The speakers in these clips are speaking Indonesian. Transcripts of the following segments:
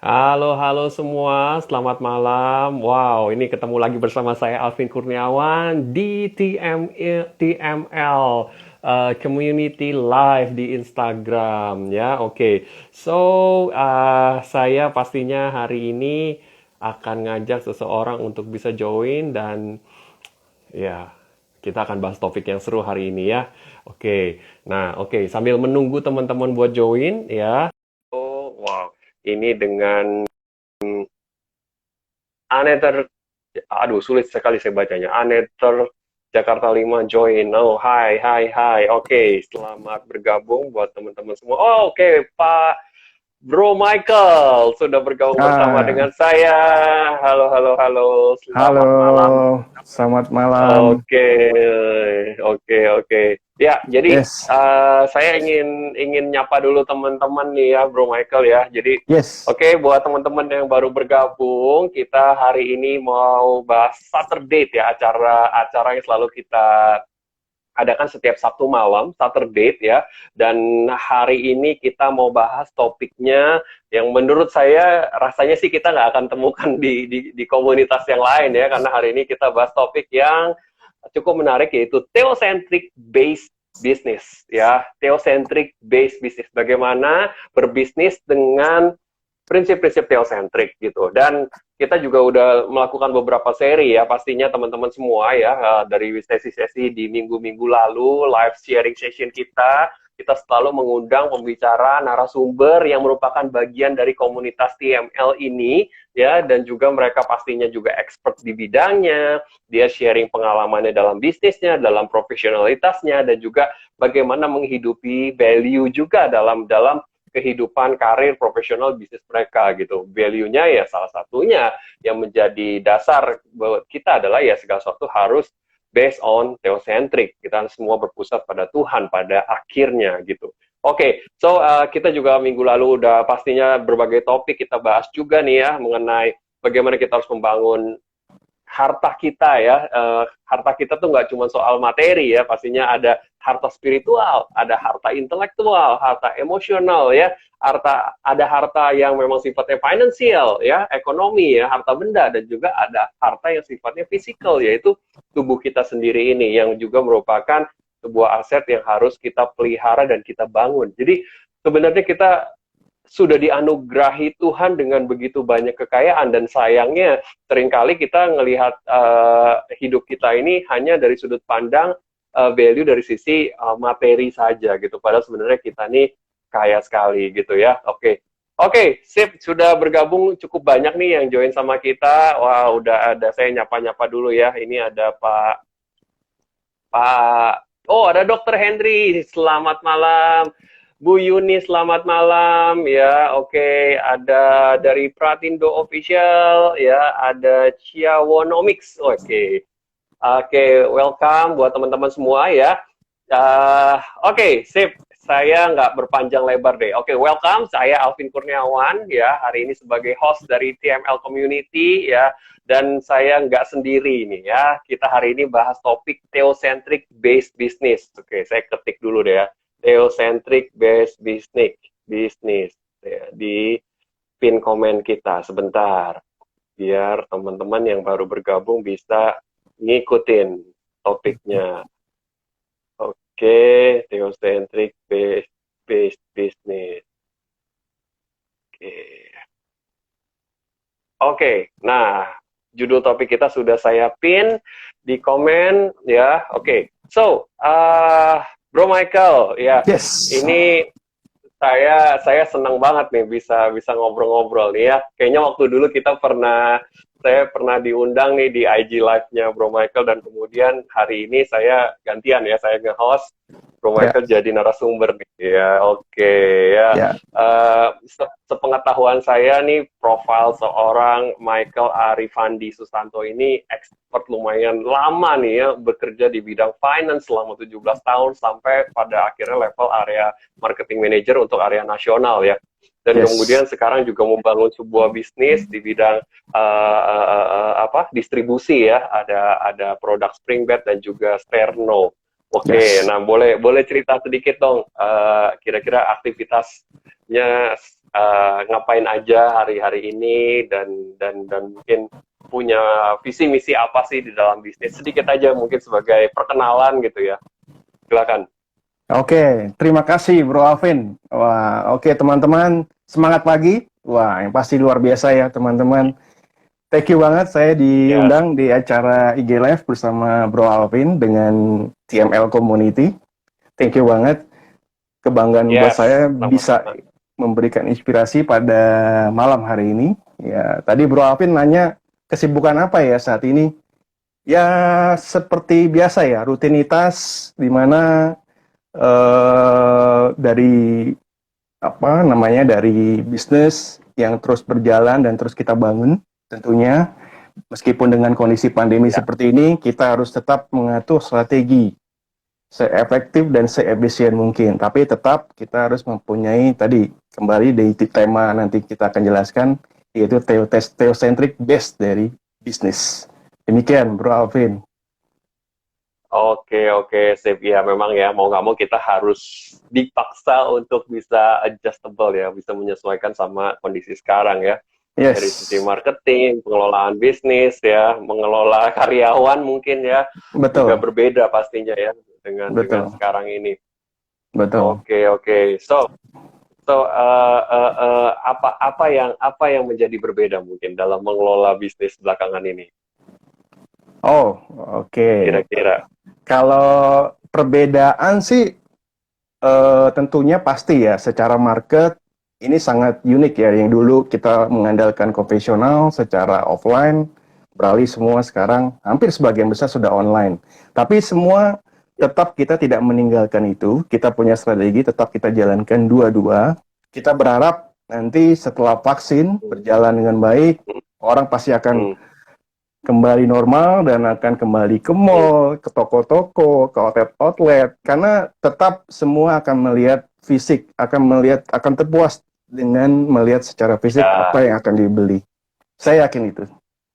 Halo, halo semua, selamat malam. Wow, ini ketemu lagi bersama saya Alvin Kurniawan di TML Community Live di Instagram ya. Oke, so saya pastinya hari ini akan ngajak seseorang untuk bisa join dan ya kita akan bahas topik yang seru hari ini ya. Oke, nah oke sambil menunggu teman-teman buat join ya. Oh, wow, ini dengan Aneter, aduh sulit sekali saya bacanya. Aneter Jakarta 5 join. Oh, hai, hai, hai. Oke, selamat bergabung buat teman-teman semua. Oh, oke, Pak Bro Michael sudah bergabung bersama Ah, dengan saya. Halo, halo, halo. halo, Selamat malam. selamat malam. Oke, oke, oke. Ya, jadi Yes, saya ingin nyapa dulu teman-teman nih ya, Bro Michael ya. Jadi, yes. oke, buat teman-teman yang baru bergabung, kita hari ini mau bahas Saturday ya, acara yang selalu kita adakan setiap Sabtu malam, Saturday ya. Dan hari ini kita mau bahas topiknya yang menurut saya rasanya sih kita nggak akan temukan di komunitas yang lain ya, karena hari ini kita bahas topik yang cukup menarik yaitu theocentric based business ya, theocentric based business. Bagaimana berbisnis dengan prinsip-prinsip teosentrik gitu. Dan kita juga udah melakukan beberapa seri ya, pastinya teman-teman semua ya, dari sesi-sesi di minggu-minggu lalu, live sharing session kita selalu mengundang pembicara narasumber yang merupakan bagian dari komunitas TML ini ya, dan juga mereka pastinya juga expert di bidangnya, dia sharing pengalamannya dalam bisnisnya, dalam profesionalitasnya, dan juga bagaimana menghidupi value juga dalam dalam kehidupan karir profesional bisnis mereka gitu. Value-nya ya salah satunya yang menjadi dasar buat kita adalah ya segala sesuatu harus based on theocentric. Kita semua berpusat pada Tuhan pada akhirnya gitu. Oke, so kita juga minggu lalu udah pastinya berbagai topik kita bahas juga nih ya mengenai bagaimana kita harus membangun harta kita ya. Harta kita tuh nggak cuma soal materi ya, pastinya ada harta spiritual, ada harta intelektual, harta emosional ya, ada harta yang memang sifatnya finansial ya, ekonomi ya, harta benda, dan juga ada harta yang sifatnya fisikal, yaitu tubuh kita sendiri ini yang juga merupakan sebuah aset yang harus kita pelihara dan kita bangun. Jadi sebenarnya kita sudah dianugerahi Tuhan dengan begitu banyak kekayaan, dan sayangnya seringkali kita melihat hidup kita ini hanya dari sudut pandang value dari sisi materi saja gitu. Padahal sebenarnya kita nih kaya sekali gitu ya. Oke. Oke, sip, sudah bergabung cukup banyak nih yang join sama kita. Wah, udah ada, saya nyapa-nyapa dulu ya. Ini ada Pak, oh ada Dokter Henry, selamat malam. Bu Yuni, selamat malam ya. Oke, ada dari Pratindo Official ya, ada Ciawonomics. Oke, oke, welcome buat teman-teman semua ya. Oke, sip. Saya nggak berpanjang lebar deh. Oke, welcome. Saya Alvin Kurniawan ya. Hari ini sebagai host dari TML Community ya. Dan saya nggak sendiri ini ya. Kita hari ini bahas topik theocentric based business. Oke, saya ketik dulu deh ya. Theocentric based business. Business ya, di pin komen kita sebentar. Biar teman-teman yang baru bergabung bisa ngikutin topiknya. Oke, theocentric based business. Oke. Oke, nah judul topik kita sudah saya pin di komen ya. Oke, so Bro Michael ya, Yes. ini saya senang banget nih bisa bisa ngobrol-ngobrol nih ya. Kayaknya waktu dulu saya pernah diundang nih di IG Live-nya Bro Michael, dan kemudian hari ini saya gantian ya, saya nge-host, Bro Ya, Michael jadi narasumber nih. Ya, oke ya. ya. Sepengetahuan saya nih, profil seorang Michael Arifandi Susanto ini expert lumayan lama nih ya, bekerja di bidang finance selama 17 tahun sampai pada akhirnya level area marketing manager untuk area nasional ya. Dan Yes. kemudian sekarang juga membangun sebuah bisnis di bidang distribusi ya. Ada produk Springbed dan juga Sterno. Oke, Yes. nah boleh boleh cerita sedikit dong, kira-kira aktivitasnya ngapain aja hari-hari ini dan mungkin punya visi misi apa sih di dalam bisnis, sedikit aja mungkin sebagai perkenalan gitu ya. Silakan. Oke, terima kasih Bro Alvin. Wah, oke teman-teman, semangat pagi. Wah, yang pasti luar biasa ya teman-teman. Thank you banget saya Ya, diundang di acara IG Live bersama Bro Alvin dengan TML Community. Thank you banget. Kebanggaan buat yes, saya bisa sama-sama. memberikan inspirasi pada malam hari ini. Ya, tadi Bro Alvin nanya kesibukan apa ya saat ini? Ya, seperti biasa ya, rutinitas di mana dari apa namanya dari bisnis yang terus berjalan dan terus kita bangun tentunya meskipun dengan kondisi pandemi Ya, seperti ini kita harus tetap mengatur strategi seefektif dan seefisien mungkin, tapi tetap kita harus mempunyai tadi kembali di tema nanti kita akan jelaskan, yaitu theocentric base dari bisnis. Demikian Bro Alvin. oke, sip. Ya, memang ya, mau nggak mau kita harus dipaksa untuk bisa adjustable ya, bisa menyesuaikan sama kondisi sekarang ya. Dari sisi Yes, marketing, pengelolaan bisnis ya, mengelola karyawan mungkin ya, juga betul, berbeda pastinya ya dengan betul, sekarang ini. betul. Oke. Apa yang menjadi berbeda mungkin dalam mengelola bisnis belakangan ini, Oh, oke. kira-kira? Kalau perbedaan sih tentunya pasti ya, secara market ini sangat unik ya. Yang dulu kita mengandalkan konvensional secara offline, beralih semua sekarang hampir sebagian besar sudah online. Tapi semua tetap kita tidak meninggalkan itu. Kita punya strategi, tetap kita jalankan dua-dua. Kita berharap nanti setelah vaksin Hmm, berjalan dengan baik, orang pasti akan hmm, kembali normal dan akan kembali ke hmm. mall, ke toko-toko, ke outlet-outlet, karena tetap semua akan melihat fisik, akan terpuas dengan melihat secara fisik apa Ya, yang akan dibeli. Saya yakin itu.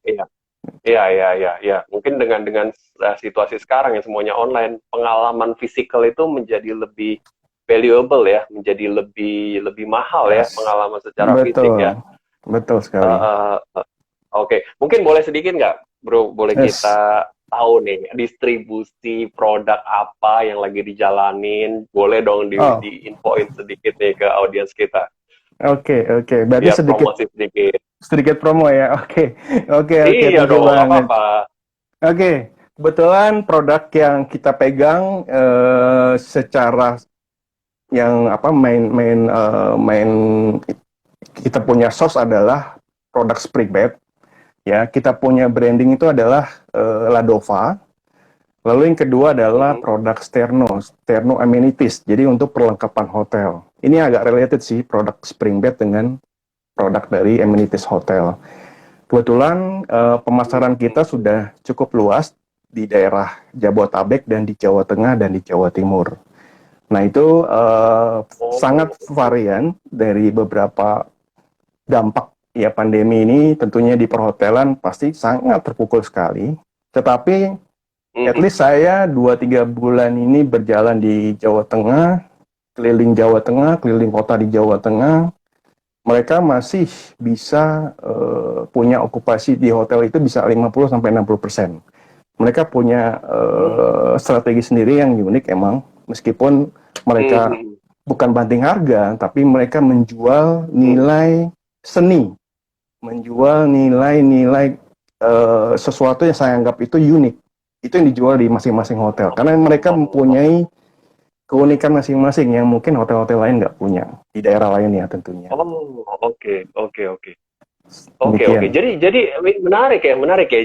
iya. Iya. Mungkin dengan situasi sekarang yang semuanya online, pengalaman fisikal itu menjadi lebih valuable ya, menjadi lebih lebih mahal ya, Yes. pengalaman secara fisik ya. Betul, betul Eh, sekali. eh, eh, Oke, mungkin boleh sedikit nggak, Bro? Boleh Yes. kita tahu nih distribusi produk apa yang lagi dijalanin? Boleh dong Oh, di-infoin sedikit nih ke audiens kita, oke. Berarti biar sedikit promosi sedikit. sedikit promo ya. Oke. Iya Thank you dong, nggak banget. apa-apa. Oke, kebetulan produk yang kita pegang secara yang apa main kita punya source adalah produk spring bed ya, kita punya branding itu adalah Ladova, lalu yang kedua adalah Mhm. produk Sterno amenities, jadi untuk perlengkapan hotel. Ini agak related sih produk spring bed dengan produk dari amenities hotel. Kebetulan pemasaran kita sudah cukup luas di daerah Jabotabek dan di Jawa Tengah dan di Jawa Timur. Nah itu sangat Oh, oke. varian dari beberapa dampak ya pandemi ini, tentunya di perhotelan pasti sangat terpukul sekali. Tetapi at Mhm. least saya 2-3 bulan ini berjalan di Jawa Tengah, keliling Jawa Tengah, keliling kota di Jawa Tengah, mereka masih bisa punya okupasi di hotel itu bisa 50-60%. Mereka punya Hmm. strategi sendiri yang unik emang, meskipun mereka Mhm. bukan banting harga, tapi mereka menjual Mhm. nilai seni, menjual nilai-nilai sesuatu yang saya anggap itu unik. Itu yang dijual di masing-masing hotel, karena mereka Oh, mempunyai keunikan masing-masing yang mungkin hotel-hotel lain nggak punya di daerah lain ya tentunya. oke. Oke. Demikian. Jadi menarik ya.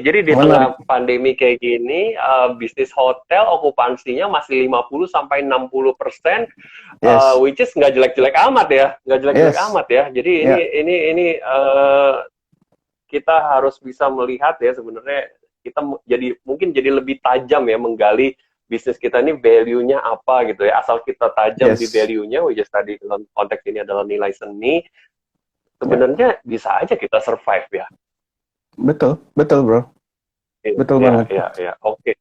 Jadi di Menarik. tengah pandemi kayak gini, bisnis hotel okupansinya masih 50 sampai 60%, Yes. which is nggak jelek-jelek amat ya, nggak jelek-jelek Yes. amat ya. Jadi ini Ya. ini ini kita harus bisa melihat ya, sebenarnya kita mungkin jadi lebih tajam ya menggali bisnis kita ini value-nya apa gitu ya. Asal kita tajam di Yes. value-nya, which is tadi dalam konteks ini adalah nilai seni, Ya. sebenarnya bisa aja kita survive ya. Betul. Betul, bro. Betul Iya, banget. iya, iya. Oke.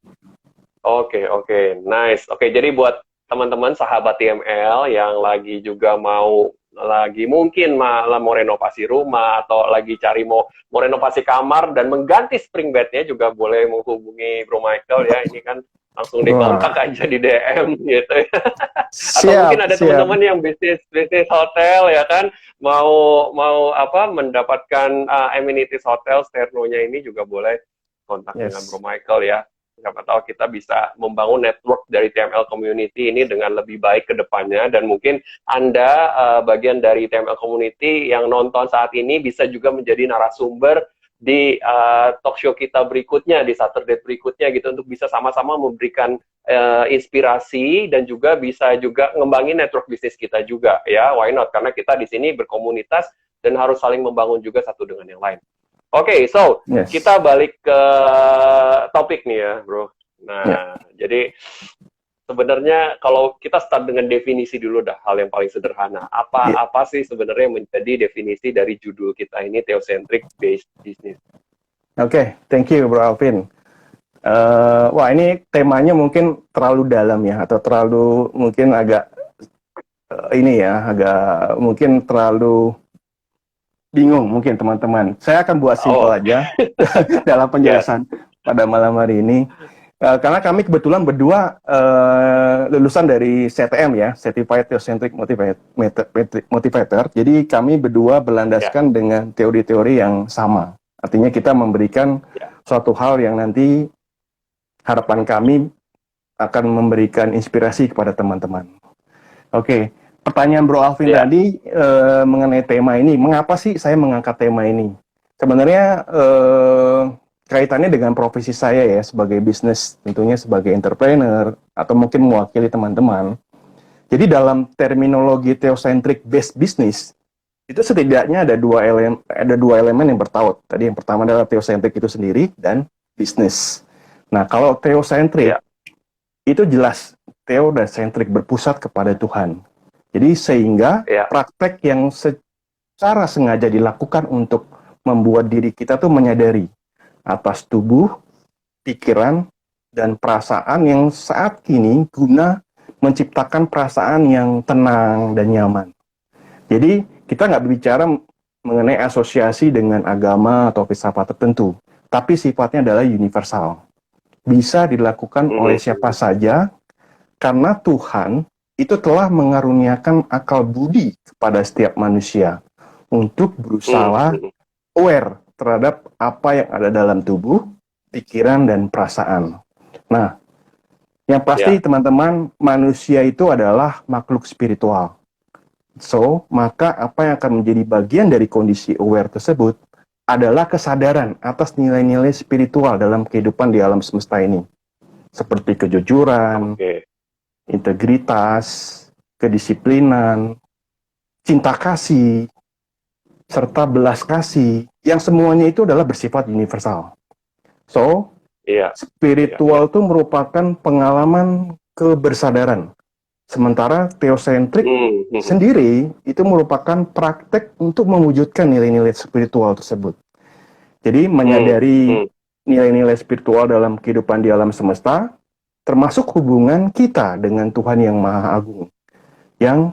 Nice. Oke, jadi buat teman-teman sahabat TML yang lagi juga mau lagi mungkin malah mau renovasi rumah atau lagi cari mau renovasi kamar dan mengganti spring bednya juga boleh menghubungi Bro Michael ya. Ini kan langsung dikontak Wah, aja di DM gitu ya. Atau mungkin siap, ada siap. teman-teman yang bisnis hotel ya kan mau mau apa mendapatkan amenities hotel Sterno-nya ini juga boleh kontak dengan Bro Yes. Michael ya. Siapa tahu kita bisa membangun network dari TML Community ini dengan lebih baik ke depannya dan mungkin Anda bagian dari TML Community yang nonton saat ini bisa juga menjadi narasumber di talk show kita berikutnya, di Saturday berikutnya gitu untuk bisa sama-sama memberikan inspirasi dan juga bisa juga ngembangin network bisnis kita juga ya, why not? Karena kita di sini berkomunitas dan harus saling membangun juga satu dengan yang lain. Oke, so Yes. kita balik ke topik nih ya, bro. Ya. Nah, jadi sebenarnya kalau kita start dengan definisi dulu dah, hal yang paling sederhana. Ya. Apa sih sebenarnya yang menjadi definisi dari judul kita ini, Theocentric Based Business? Oke, thank you Bro Alvin. Wah, ini temanya mungkin terlalu dalam ya, atau terlalu mungkin agak ini ya, agak mungkin terlalu bingung mungkin teman-teman. Saya akan buat simpel Oh, aja dalam yes. penjelasan pada malam hari ini. Karena kami kebetulan berdua lulusan dari CTM ya, Certified Theocentric Motivator. Jadi kami berdua Ya, berlandaskan dengan teori-teori yang sama. Artinya kita memberikan ya, suatu hal yang nanti harapan kami akan memberikan inspirasi kepada teman-teman. Oke, pertanyaan Bro Alvin ya. tadi mengenai tema ini, mengapa sih saya mengangkat tema ini? Sebenarnya kaitannya dengan profesi saya ya sebagai bisnis, tentunya sebagai entrepreneur atau mungkin mewakili teman-teman. Jadi dalam terminologi theocentric based business itu setidaknya ada dua elemen yang bertaut. Tadi yang pertama adalah theocentric itu sendiri dan bisnis. Nah, kalau theocentric Ya, itu jelas theo dan centric berpusat kepada Tuhan. Jadi sehingga ya. praktek yang secara sengaja dilakukan untuk membuat diri kita tuh menyadari atas tubuh, pikiran, dan perasaan yang saat kini guna menciptakan perasaan yang tenang dan nyaman. Jadi kita nggak berbicara mengenai asosiasi dengan agama atau filsafat tertentu, tapi sifatnya adalah universal. Bisa dilakukan oleh siapa saja karena Tuhan itu telah mengaruniakan akal budi kepada setiap manusia untuk berusaha aware terhadap apa yang ada dalam tubuh, pikiran, dan perasaan. Nah, yang pasti Ya. teman-teman, manusia itu adalah makhluk spiritual. So, maka apa yang akan menjadi bagian dari kondisi aware tersebut adalah kesadaran atas nilai-nilai spiritual dalam kehidupan di alam semesta ini. Seperti kejujuran, Oke. integritas, kedisiplinan, cinta kasih, serta belas kasih, yang semuanya itu adalah bersifat universal. So, Iya, iya, iya. spiritual itu merupakan pengalaman kebersadaran. Sementara teosentrik sendiri itu merupakan praktek untuk mewujudkan nilai-nilai spiritual tersebut. Jadi menyadari nilai-nilai spiritual dalam kehidupan di alam semesta, termasuk hubungan kita dengan Tuhan yang Maha Agung, yang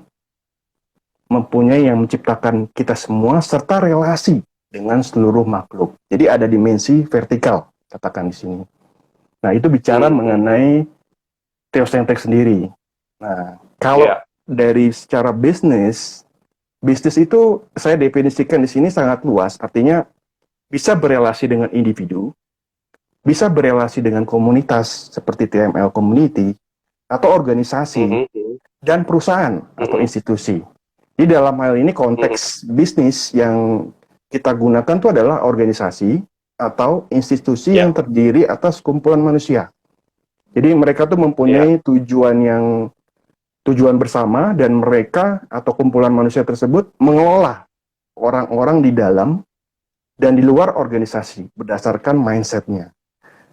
mempunyai yang menciptakan kita semua, serta relasi dengan seluruh makhluk. Jadi ada dimensi vertikal, katakan di sini. Nah, itu bicara mengenai teosentrik sendiri. Nah, kalau dari secara bisnis itu saya definisikan di sini sangat luas, artinya bisa berelasi dengan individu, bisa berelasi dengan komunitas seperti TML Community, atau organisasi, dan perusahaan atau institusi. Di dalam hal ini konteks bisnis yang kita gunakan itu adalah organisasi atau institusi yang terdiri atas kumpulan manusia. Jadi mereka tuh mempunyai tujuan bersama dan mereka atau kumpulan manusia tersebut mengelola orang-orang di dalam dan di luar organisasi berdasarkan mindsetnya.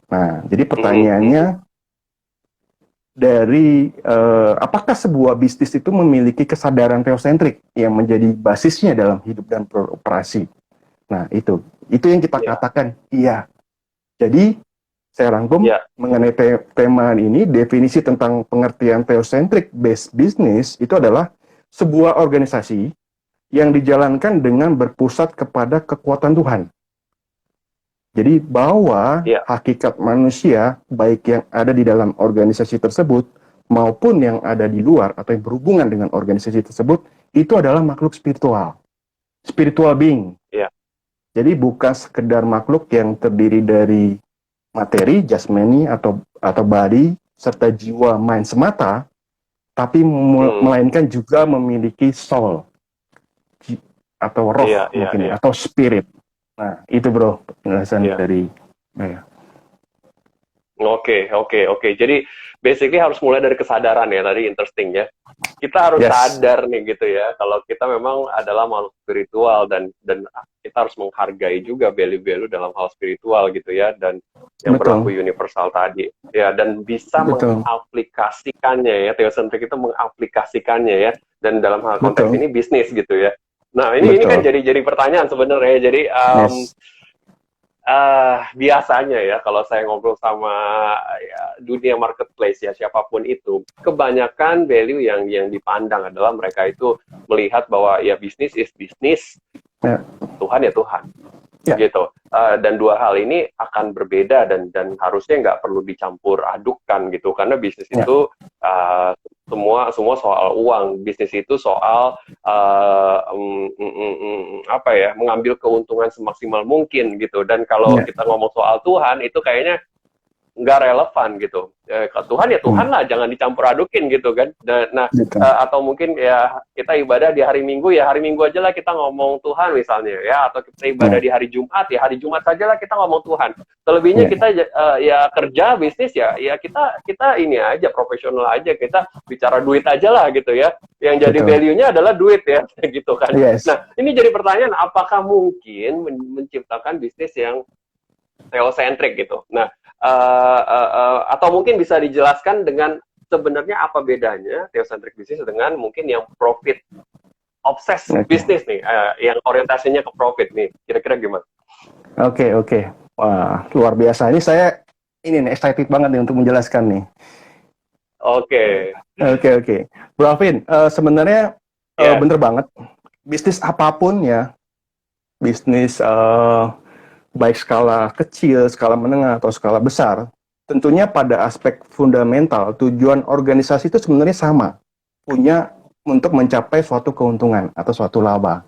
Nah, jadi pertanyaannya dari apakah sebuah bisnis itu memiliki kesadaran teosentrik yang menjadi basisnya dalam hidup dan beroperasi? Nah, itu yang kita katakan iya. Jadi saya rangkum mengenai tema ini, definisi tentang pengertian theocentric based business itu adalah sebuah organisasi yang dijalankan dengan berpusat kepada kekuatan Tuhan. Jadi bahwa hakikat manusia, baik yang ada di dalam organisasi tersebut, maupun yang ada di luar atau yang berhubungan dengan organisasi tersebut, itu adalah makhluk spiritual. Spiritual being. Jadi bukan sekedar makhluk yang terdiri dari materi, jasmani, atau body, serta jiwa, mind semata, tapi melainkan juga memiliki soul, atau roh mungkin, atau spirit. Nah, itu bro, penjelasan dari Oke. Jadi basically harus mulai dari kesadaran ya, tadi interesting ya. Kita harus sadar nih gitu ya, kalau kita memang adalah makhluk spiritual dan kita harus menghargai juga value-value dalam hal spiritual gitu ya, dan yang berlaku universal tadi ya, dan bisa mengaplikasikannya ya, teosentrik itu mengaplikasikannya ya, dan dalam hal konteks ini bisnis gitu ya. Nah ini kan jadi pertanyaan sebenarnya, jadi biasanya ya kalau saya ngobrol sama dunia marketplace ya, siapapun itu, kebanyakan value yang dipandang adalah mereka itu melihat bahwa ya bisnis is bisnis, Tuhan ya Tuhan, gitu. Dan dua hal ini akan berbeda dan harusnya nggak perlu dicampur adukkan gitu, karena bisnis itu semua soal uang. Bisnis itu soal mengambil keuntungan semaksimal mungkin gitu. Dan kalau kita ngomong soal Tuhan, itu kayaknya nggak relevan gitu. Tuhan ya Tuhan lah, jangan dicampur adukin gitu kan. Nah, atau mungkin ya kita ibadah di hari Minggu, ya hari Minggu aja lah kita ngomong Tuhan misalnya ya, atau kita ibadah di hari Jumat, ya hari Jumat saja lah kita ngomong Tuhan. Selebihnya kita ya kerja, bisnis ya kita ini aja, profesional aja, kita bicara duit aja lah gitu ya. Yang jadi value-nya adalah duit ya, gitu kan. Nah, ini jadi pertanyaan, apakah mungkin menciptakan bisnis yang theocentric gitu? Nah, atau mungkin bisa dijelaskan dengan sebenarnya apa bedanya theocentric bisnis dengan mungkin yang profit obsessed bisnis nih, yang orientasinya ke profit nih, kira-kira gimana? Oke. Wah, luar biasa. Ini saya excited banget nih untuk menjelaskan nih. Oke. Bro Alvin, sebenarnya bener banget. Bisnis apapun ya, bisnis baik skala kecil, skala menengah, atau skala besar, tentunya pada aspek fundamental, tujuan organisasi itu sebenarnya sama, punya untuk mencapai suatu keuntungan atau suatu laba.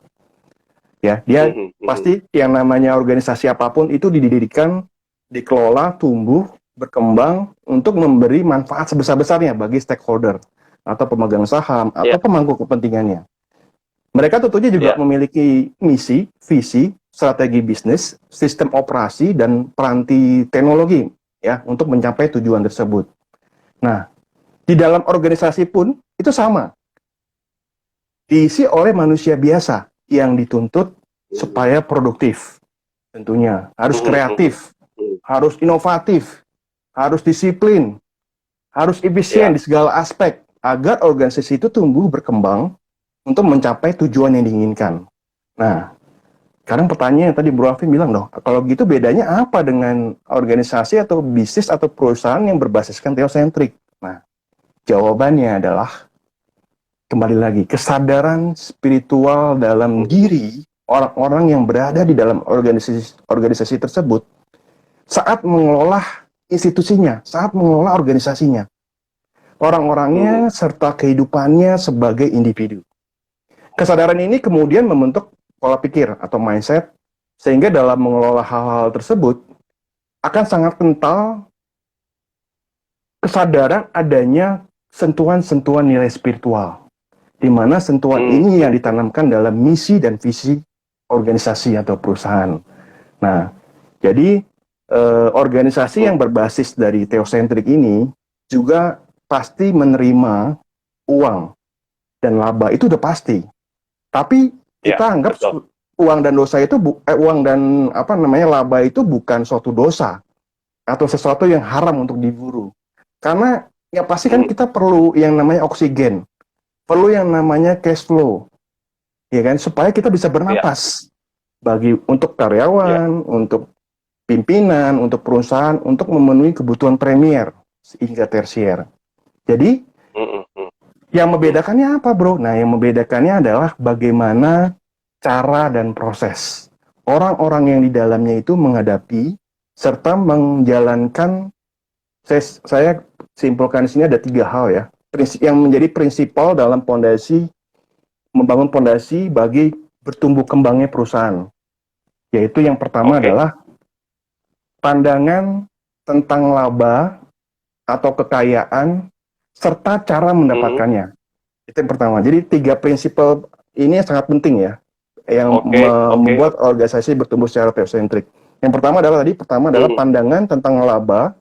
Ya, dia pasti yang namanya organisasi apapun itu didirikan, dikelola, tumbuh, berkembang untuk memberi manfaat sebesar-besarnya bagi stakeholder atau pemegang saham atau pemangku kepentingannya. Mereka tentunya juga memiliki misi, visi, strategi bisnis, sistem operasi, dan peranti teknologi ya untuk mencapai tujuan tersebut. Nah, di dalam organisasi pun itu sama. Diisi oleh manusia biasa yang dituntut supaya produktif. Tentunya harus kreatif, harus inovatif, harus disiplin, harus efisien di segala aspek agar organisasi itu tumbuh berkembang untuk mencapai tujuan yang diinginkan. Nah, sekarang pertanyaan yang tadi Bro Alvin bilang, kalau gitu bedanya apa dengan organisasi atau bisnis atau perusahaan yang berbasiskan theocentric? Nah, jawabannya adalah, kembali lagi, kesadaran spiritual dalam diri orang-orang yang berada di dalam organisasi tersebut saat mengelola institusinya, saat mengelola organisasinya. Orang-orangnya serta kehidupannya sebagai individu. Kesadaran ini kemudian membentuk pola pikir atau mindset, sehingga dalam mengelola hal-hal tersebut akan sangat kental kesadaran adanya sentuhan-sentuhan nilai spiritual, di mana sentuhan ini yang ditanamkan dalam misi dan visi organisasi atau perusahaan. Nah, jadi organisasi yang berbasis dari theocentric ini juga pasti menerima uang dan laba, itu udah pasti. Tapi kita anggap uang dan dosa itu laba itu bukan suatu dosa atau sesuatu yang haram untuk diburu. Karena ya pasti kan kita perlu yang namanya oksigen, perlu yang namanya cash flow, ya kan, supaya kita bisa bernapas untuk karyawan, untuk pimpinan, untuk perusahaan, untuk memenuhi kebutuhan premier hingga tersier. Jadi Yang membedakannya apa, bro? Nah, yang membedakannya adalah bagaimana cara dan proses orang-orang yang di dalamnya itu menghadapi serta menjalankan. Saya simpulkan di sini ada 3 hal ya. Yang menjadi prinsipal dalam membangun pondasi bagi bertumbuh kembangnya perusahaan. Yaitu yang pertama Oke. adalah pandangan tentang laba atau kekayaan serta cara Hmm. mendapatkannya. Itu yang pertama. Jadi 3 prinsip ini sangat penting ya, yang Oke. Oke. membuat organisasi bertumbuh secara teosentrik. Yang pertama adalah Hmm. pandangan tentang laba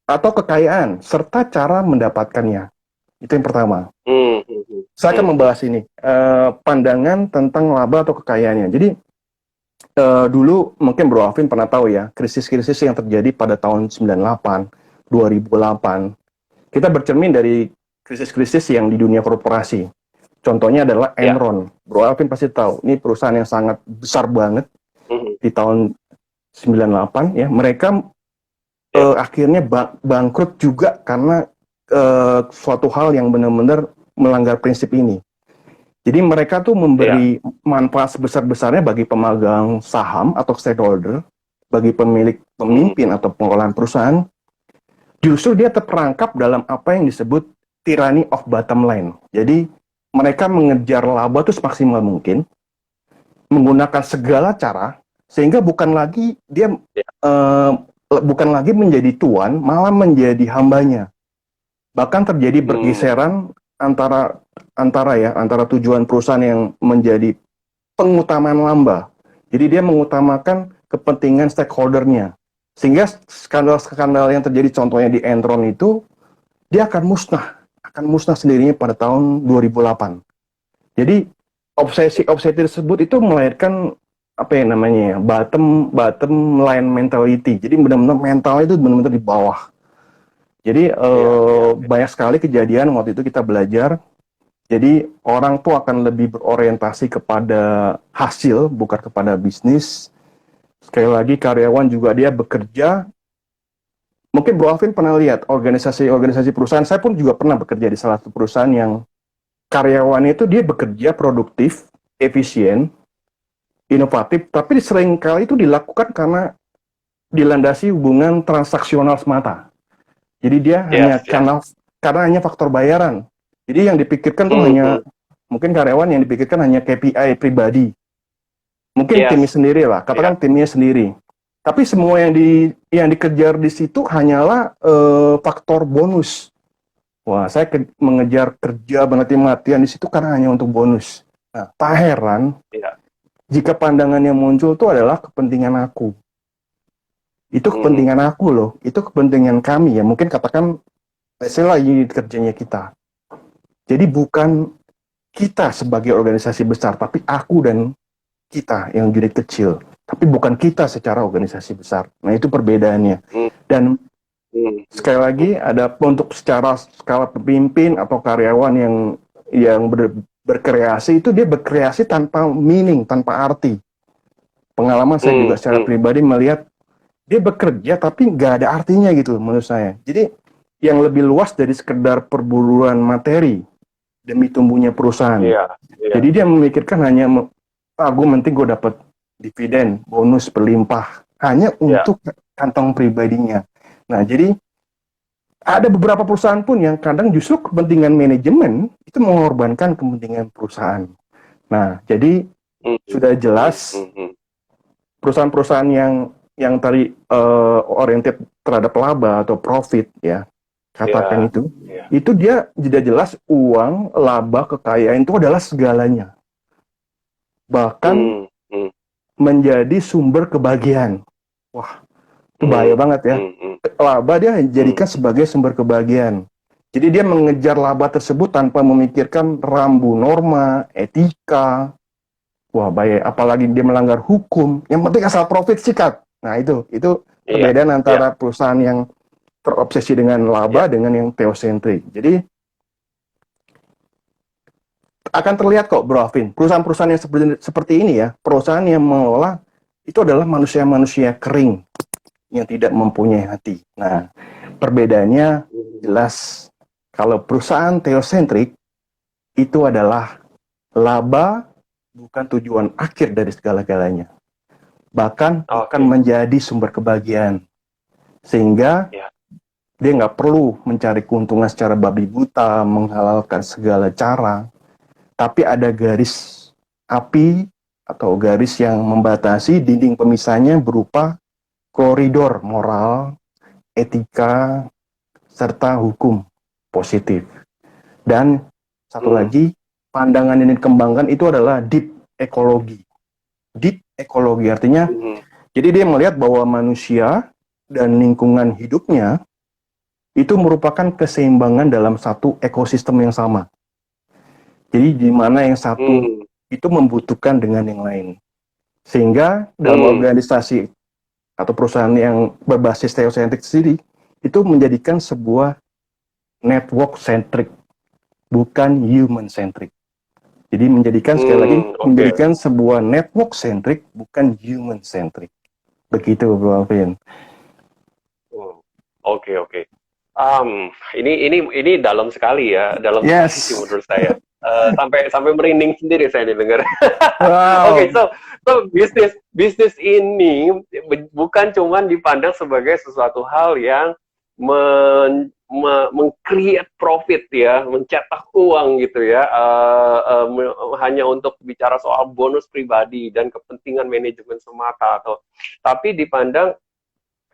atau kekayaan serta cara mendapatkannya. Itu yang pertama. Hmm. Hmm. Hmm. Saya Hmm. akan Hmm. membahas ini, pandangan tentang laba atau kekayaannya. Jadi dulu mungkin Bro Alvin pernah tahu ya, krisis-krisis yang terjadi pada tahun 98, 2008. Kita bercermin dari krisis-krisis yang di dunia korporasi. Contohnya adalah Ya. Enron. Bro Alvin pasti tahu, ini perusahaan yang sangat besar banget Hmm. di tahun 98 ya. Mereka Ya. akhirnya bangkrut juga karena suatu hal yang benar-benar melanggar prinsip ini. Jadi mereka tuh Ya. memberi manfaat sebesar-besarnya bagi pemegang saham atau stakeholder, bagi Hmm. pemimpin atau pengelolaan perusahaan. Justru dia terperangkap dalam apa yang disebut tyranny of bottom line. Jadi mereka mengejar laba itu semaksimal mungkin, menggunakan segala cara, sehingga Ya. bukan lagi menjadi tuan, malah menjadi hambanya. Bahkan terjadi Hmm. pergeseran antara tujuan perusahaan yang menjadi pengutamaan laba. Jadi dia mengutamakan kepentingan stakeholdernya. Sehingga skandal-skandal yang terjadi contohnya di Enron itu, dia akan musnah sendirinya pada tahun 2008. Jadi obsesi tersebut itu melahirkan apa ya namanya ya, bottom line mentality. Jadi benar-benar mentalnya itu benar-benar di bawah. Jadi Ya. Ya. Ya. banyak sekali kejadian waktu itu kita belajar. Jadi orang tuh akan lebih berorientasi kepada hasil bukan kepada bisnis. Sekali lagi karyawan juga dia bekerja. Mungkin Bro Alvin pernah lihat organisasi-organisasi perusahaan. Saya pun juga pernah bekerja di salah satu perusahaan yang karyawan itu dia bekerja produktif, efisien, inovatif, tapi seringkali itu dilakukan karena dilandasi hubungan transaksional semata. Jadi dia hanya Yes. Yes. karena hanya faktor bayaran. Jadi yang dipikirkan tuh Hmm. Hmm. hanya mungkin karyawan yang dipikirkan hanya KPI pribadi. Mungkin timnya Yes. sendiri lah, Ya. katakan timnya sendiri. Tapi semua yang dikejar di situ hanyalah faktor bonus. Wah, saya mengejar kerja mati-matian di situ karena hanya untuk bonus. Nah, tak heran Ya. jika pandangan yang muncul itu adalah kepentingan aku. Itu Hmm. kepentingan aku loh, itu kepentingan kami ya. Mungkin katakan, saya unit kerjanya kita. Jadi bukan kita sebagai organisasi besar, tapi aku dan kita yang unit kecil. Tapi bukan kita secara organisasi besar. Nah itu perbedaannya. Hmm. Dan Hmm. sekali lagi ada untuk secara skala pemimpin atau karyawan yang berkreasi itu dia berkreasi tanpa meaning, tanpa arti. Pengalaman saya Hmm. juga secara Hmm. pribadi melihat dia bekerja tapi nggak ada artinya gitu menurut saya. Jadi yang lebih luas dari sekedar perburuan materi demi tumbuhnya perusahaan. Iya. Iya. Jadi dia memikirkan hanya gue penting gue dapat dividen, bonus berlimpah hanya Iya. untuk kantong pribadinya. Nah, jadi ada beberapa perusahaan pun yang kadang justru kepentingan manajemen itu mengorbankan kepentingan perusahaan. Nah, jadi Hmm. sudah Hmm. jelas Hmm. Hmm. perusahaan-perusahaan yang tadi oriented terhadap laba atau profit ya, katakan Iya. Iya. itu dia tidak jelas uang, laba, kekayaan itu adalah segalanya. Bahkan Hmm. Hmm. menjadi sumber kebahagiaan. Wah, itu bahaya Hmm. banget ya. Hmm. Hmm. Laba dia Hmm. jadikan sebagai sumber kebahagiaan. Jadi dia mengejar laba tersebut tanpa memikirkan rambu norma, etika. Wah, bahaya. Apalagi dia melanggar hukum. Yang penting asal profit sikat. Nah, itu Iya. perbedaan Iya. antara perusahaan yang terobsesi dengan Iya. laba dengan yang teosentrik. Jadi akan terlihat kok, Bro Alvin, perusahaan-perusahaan yang seperti ini ya, perusahaan yang mengelola itu adalah manusia-manusia kering yang tidak mempunyai hati. Nah, perbedaannya Hmm. jelas. Kalau perusahaan teosentrik, itu adalah laba bukan tujuan akhir dari segala-galanya. Bahkan bukan menjadi sumber kebahagiaan. Sehingga dia nggak perlu mencari keuntungan secara babi buta, menghalalkan segala cara. Tapi ada garis api atau garis yang membatasi dinding pemisahnya berupa koridor moral, etika, serta hukum positif. Dan satu lagi, pandangan yang dikembangkan itu adalah deep ekologi. Deep ekologi artinya, jadi dia melihat bahwa manusia dan lingkungan hidupnya itu merupakan keseimbangan dalam satu ekosistem yang sama. Jadi di mana yang satu itu membutuhkan dengan yang lain. Sehingga dalam organisasi atau perusahaan yang berbasis theocentric sendiri, itu menjadikan sebuah network centric, bukan human centric. Jadi menjadikan, sekali lagi, menjadikan sebuah network centric, bukan human centric. Begitu, Bro Alvin. Oke. Ini dalam sekali ya, dalam sekali menurut saya. Sampai merinding sendiri saya dengar. Wow. So bisnis ini bukan cuma dipandang sebagai sesuatu hal yang meng-create profit ya, mencetak uang gitu ya, hanya untuk bicara soal bonus pribadi dan kepentingan manajemen semata, tapi dipandang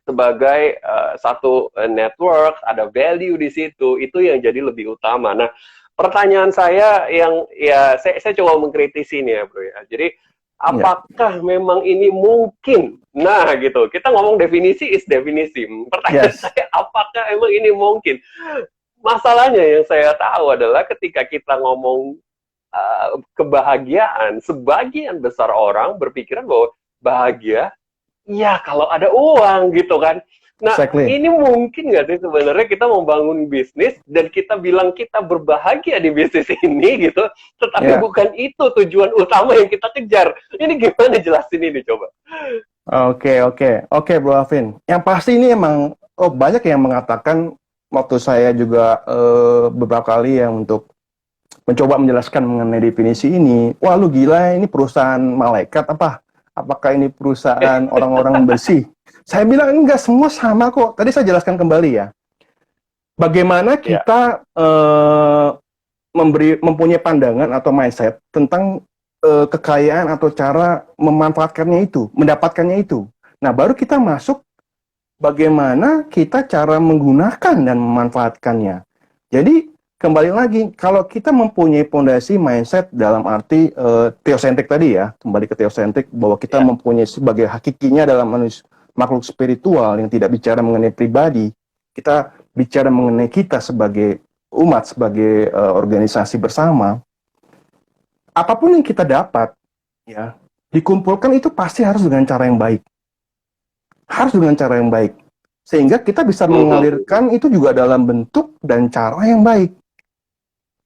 sebagai satu network, ada value di situ, itu yang jadi lebih utama. Nah, pertanyaan saya yang ya saya coba mengkritisi ini ya, Bro ya. Jadi apakah memang ini mungkin? Nah, gitu. Kita ngomong definisi is definisi. Pertanyaan saya, apakah emang ini mungkin? Masalahnya yang saya tahu adalah ketika kita ngomong kebahagiaan, sebagian besar orang berpikiran bahwa bahagia ya kalau ada uang gitu kan. Nah, ini mungkin nggak sih sebenarnya kita membangun bisnis dan kita bilang kita berbahagia di bisnis ini gitu, tetapi bukan itu tujuan utama yang kita kejar. Ini gimana jelasin ini coba? Oke, Bro Alvin. Yang pasti ini emang banyak yang mengatakan, waktu saya juga beberapa kali yang untuk mencoba menjelaskan mengenai definisi ini, wah lu gila, ini perusahaan malaikat apa? Apakah ini perusahaan orang-orang bersih? Saya bilang enggak, semua sama kok. Tadi saya jelaskan kembali ya. Bagaimana kita mempunyai pandangan atau mindset tentang kekayaan atau cara memanfaatkannya itu, mendapatkannya itu. Nah, baru kita masuk bagaimana kita cara menggunakan dan memanfaatkannya. Jadi, kembali lagi, kalau kita mempunyai fondasi mindset dalam arti theocentric tadi ya, kembali ke theocentric, bahwa kita mempunyai sebagai hakikinya dalam makhluk spiritual yang tidak bicara mengenai pribadi, kita bicara mengenai kita sebagai umat, sebagai organisasi bersama. Apapun yang kita dapat, ya, dikumpulkan itu pasti harus dengan cara yang baik. Harus dengan cara yang baik. Sehingga kita bisa mengalirkan itu juga dalam bentuk dan cara yang baik.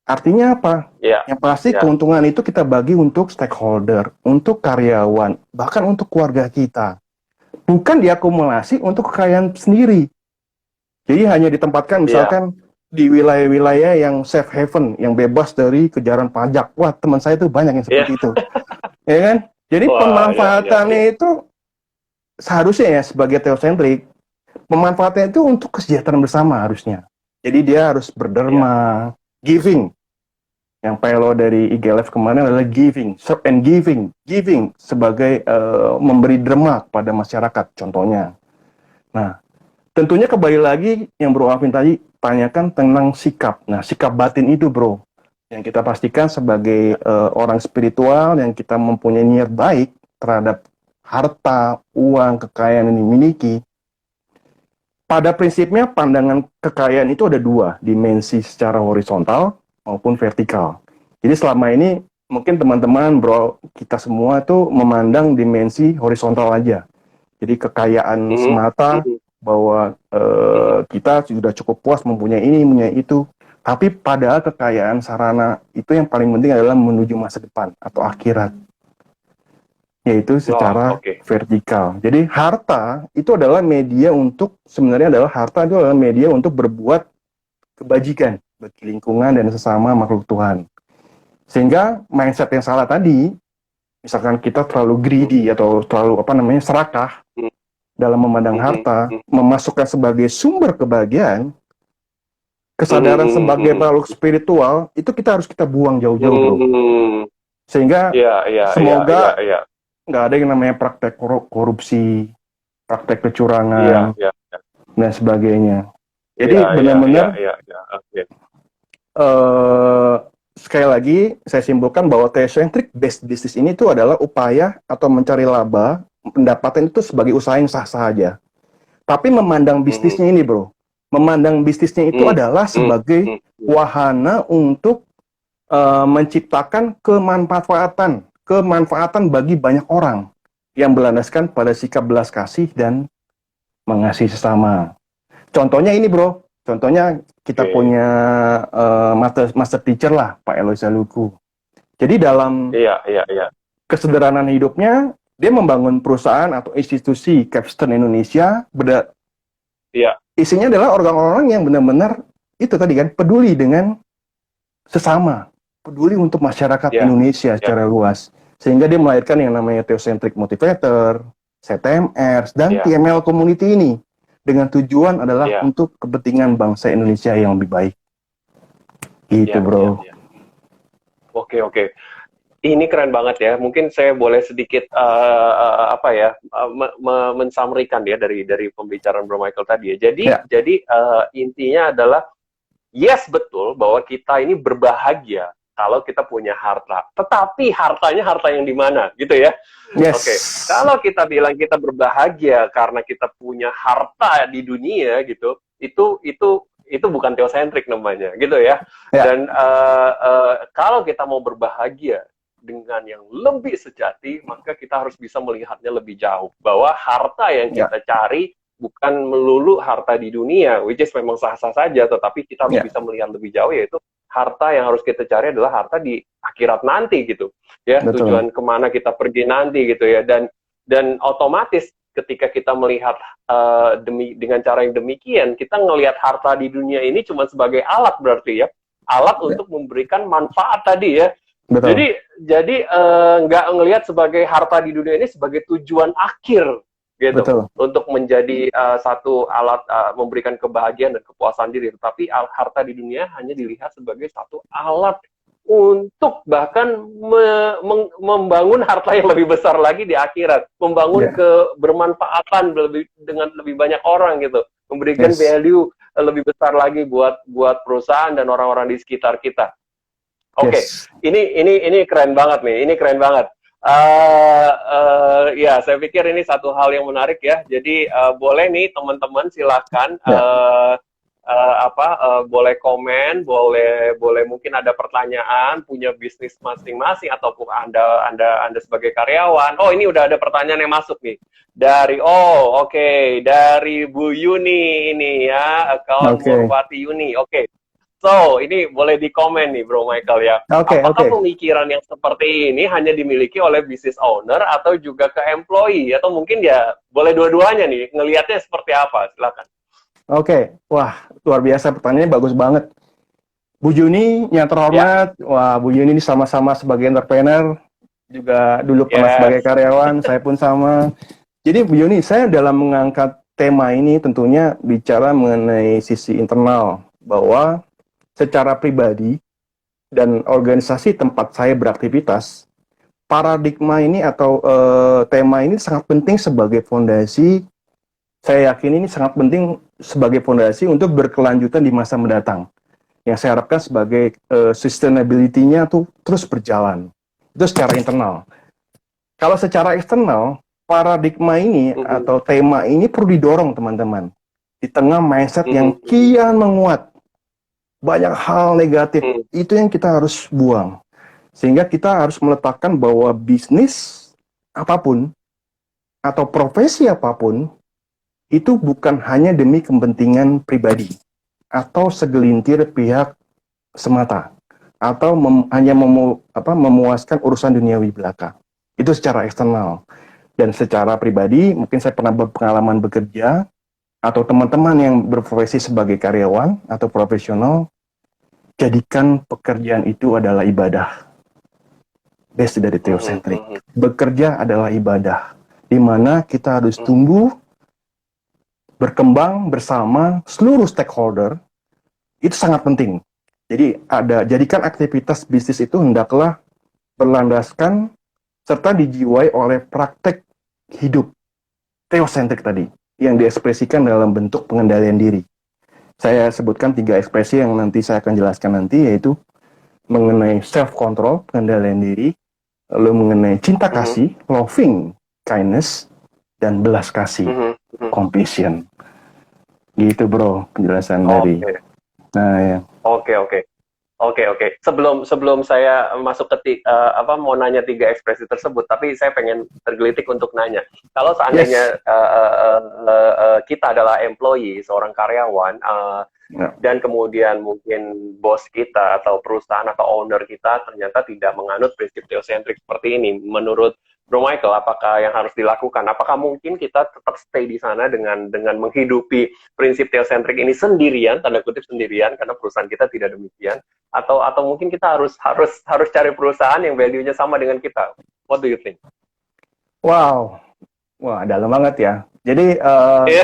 Artinya apa? Yang pasti keuntungan itu kita bagi untuk stakeholder, untuk karyawan, bahkan untuk keluarga kita. Bukan diakumulasi untuk kekayaan sendiri. Jadi hanya ditempatkan misalkan di wilayah-wilayah yang safe haven, yang bebas dari kejaran pajak. Wah, teman saya itu banyak yang seperti itu. Ya kan? Jadi pemanfaatannya itu seharusnya ya sebagai theocentric, pemanfaatannya itu untuk kesejahteraan bersama harusnya. Jadi dia harus berderma, giving. Yang PLO dari IGLF kemarin adalah giving, serve and giving sebagai memberi derma kepada masyarakat contohnya. Nah, tentunya kembali lagi yang Bro Alvin tadi tanyakan tentang sikap. Nah, sikap batin itu Bro, yang kita pastikan sebagai orang spiritual yang kita mempunyai niat baik terhadap harta, uang, kekayaan yang dimiliki. Pada prinsipnya pandangan kekayaan itu ada dua, dimensi secara horizontal maupun vertikal. Jadi selama ini mungkin teman-teman Bro kita semua tuh memandang dimensi horizontal aja. Jadi kekayaan semata bahwa kita sudah cukup puas mempunyai ini, mempunyai itu. Tapi padahal kekayaan sarana itu yang paling penting adalah menuju masa depan atau akhirat. Yaitu secara vertikal. Jadi harta itu adalah media untuk, sebenarnya adalah harta itu adalah media untuk berbuat kebajikan bagi lingkungan dan sesama makhluk Tuhan. Sehingga mindset yang salah tadi, misalkan kita terlalu greedy atau terlalu serakah dalam memandang harta, memasukkan sebagai sumber kebahagiaan, kesadaran sebagai makhluk spiritual itu kita buang jauh-jauh, bro. Sehingga semoga nggak ada yang namanya praktek korupsi, praktek kecurangan, dan sebagainya. Jadi benar-benar sekali lagi saya simpulkan bahwa theocentric based business ini itu adalah upaya atau mencari laba pendapatan itu sebagai usaha yang sah-sah aja. Tapi memandang bisnisnya ini, bro, memandang bisnisnya itu adalah sebagai wahana untuk menciptakan kemanfaatan bagi banyak orang yang berlandaskan pada sikap belas kasih dan mengasihi sesama. Contohnya ini, bro. Contohnya kita punya master teacher lah, Pak Eloisa Luku. Jadi dalam kesederhanaan hidupnya, dia membangun perusahaan atau institusi Capstone Indonesia. Isinya adalah orang-orang yang benar-benar itu tadi kan peduli dengan sesama, peduli untuk masyarakat Indonesia secara luas. Sehingga dia melahirkan yang namanya Theocentric Motivator, CTMR, dan TML Community ini. Dengan tujuan adalah untuk kepentingan bangsa Indonesia yang lebih baik. Gitu, bro. Oke. Ini keren banget ya. Mungkin saya boleh sedikit mensummarikan ya dari pembicaraan Bro Michael tadi ya. Jadi intinya adalah yes, betul bahwa kita ini berbahagia kalau kita punya harta. Tetapi hartanya harta yang di mana, gitu ya. Yes. Oke. Kalau kita bilang kita berbahagia karena kita punya harta di dunia gitu, itu bukan teosentrik namanya, gitu ya. Dan kalau kita mau berbahagia dengan yang lebih sejati, maka kita harus bisa melihatnya lebih jauh. Bahwa harta yang kita cari bukan melulu harta di dunia, which is memang sah-sah saja, tetapi kita harus bisa melihat lebih jauh, yaitu harta yang harus kita cari adalah harta di akhirat nanti gitu ya. Betul. Tujuan kemana kita pergi nanti gitu ya, dan otomatis ketika kita melihat dengan cara yang demikian, kita ngelihat harta di dunia ini cuma sebagai alat, berarti ya alat untuk memberikan manfaat tadi ya. Betul. Jadi nggak ngelihat sebagai harta di dunia ini sebagai tujuan akhir gitu. Betul. Untuk menjadi satu alat memberikan kebahagiaan dan kepuasan diri, tetapi harta di dunia hanya dilihat sebagai satu alat untuk bahkan membangun harta yang lebih besar lagi di akhirat, membangun kebermanfaatan dengan lebih banyak orang gitu, memberikan value lebih besar lagi buat perusahaan dan orang-orang di sekitar kita. Oke. Ini keren banget nih, ini keren banget. Ya, saya pikir ini satu hal yang menarik ya. Jadi boleh nih teman-teman silakan boleh komen, boleh mungkin ada pertanyaan, punya bisnis masing-masing ataupun Anda sebagai karyawan. Oh, ini udah ada pertanyaan yang masuk nih. Dari dari Bu Yuni ini ya, account Murwati Yuni. So, ini boleh di-komen nih, Bro Michael ya. Apakah pemikiran yang seperti ini hanya dimiliki oleh business owner atau juga ke employee? Atau mungkin ya boleh dua-duanya nih, ngelihatnya seperti apa? Silakan. Wah, luar biasa, pertanyaannya bagus banget. Bu Yuni yang terhormat, wah, Bu Yuni ini sama-sama sebagai entrepreneur, juga dulu pernah sebagai karyawan, saya pun sama. Jadi Bu Yuni, saya dalam mengangkat tema ini tentunya bicara mengenai sisi internal, bahwa secara pribadi dan organisasi tempat saya beraktivitas, paradigma ini atau tema ini sangat penting sebagai fondasi. Saya yakin ini sangat penting sebagai fondasi untuk berkelanjutan di masa mendatang. Yang saya harapkan sebagai sustainability-nya tuh terus berjalan. Itu secara internal. Kalau secara eksternal, paradigma ini atau tema ini perlu didorong, teman-teman. Di tengah mindset yang kian menguat. Banyak hal negatif, itu yang kita harus buang. Sehingga kita harus meletakkan bahwa bisnis apapun, atau profesi apapun, itu bukan hanya demi kepentingan pribadi, atau segelintir pihak semata, atau hanya memuaskan urusan duniawi belaka. Itu secara eksternal. Dan secara pribadi, mungkin saya pernah berpengalaman bekerja, atau teman-teman yang berprofesi sebagai karyawan atau profesional, jadikan pekerjaan itu adalah ibadah. base dari theocentric. Bekerja adalah ibadah, di mana kita harus tumbuh, berkembang bersama seluruh stakeholder. Itu sangat penting. Jadi jadikan aktivitas bisnis itu hendaklah berlandaskan serta dijiwai oleh praktek hidup theocentric tadi, yang diekspresikan dalam bentuk pengendalian diri. Saya sebutkan 3 ekspresi yang nanti saya akan jelaskan nanti, yaitu mengenai self-control, pengendalian diri, lalu mengenai cinta kasih, loving kindness, dan belas kasih, compassion. Gitu bro, penjelasan dari. Nah ya. Oke. Sebelum saya masuk ke mau nanya 3 ekspresi tersebut, tapi saya pengen tergelitik untuk nanya. Kalau seandainya kita adalah employee, seorang karyawan, dan kemudian mungkin bos kita atau perusahaan atau owner kita ternyata tidak menganut prinsip theocentric seperti ini, menurut Bro Michael, apakah yang harus dilakukan? Apakah mungkin kita tetap stay di sana dengan menghidupi prinsip theocentric ini sendirian, tanda kutip sendirian, karena perusahaan kita tidak demikian? Atau mungkin kita harus cari perusahaan yang value-nya sama dengan kita? What do you think? Wow, wah dalam banget ya. Jadi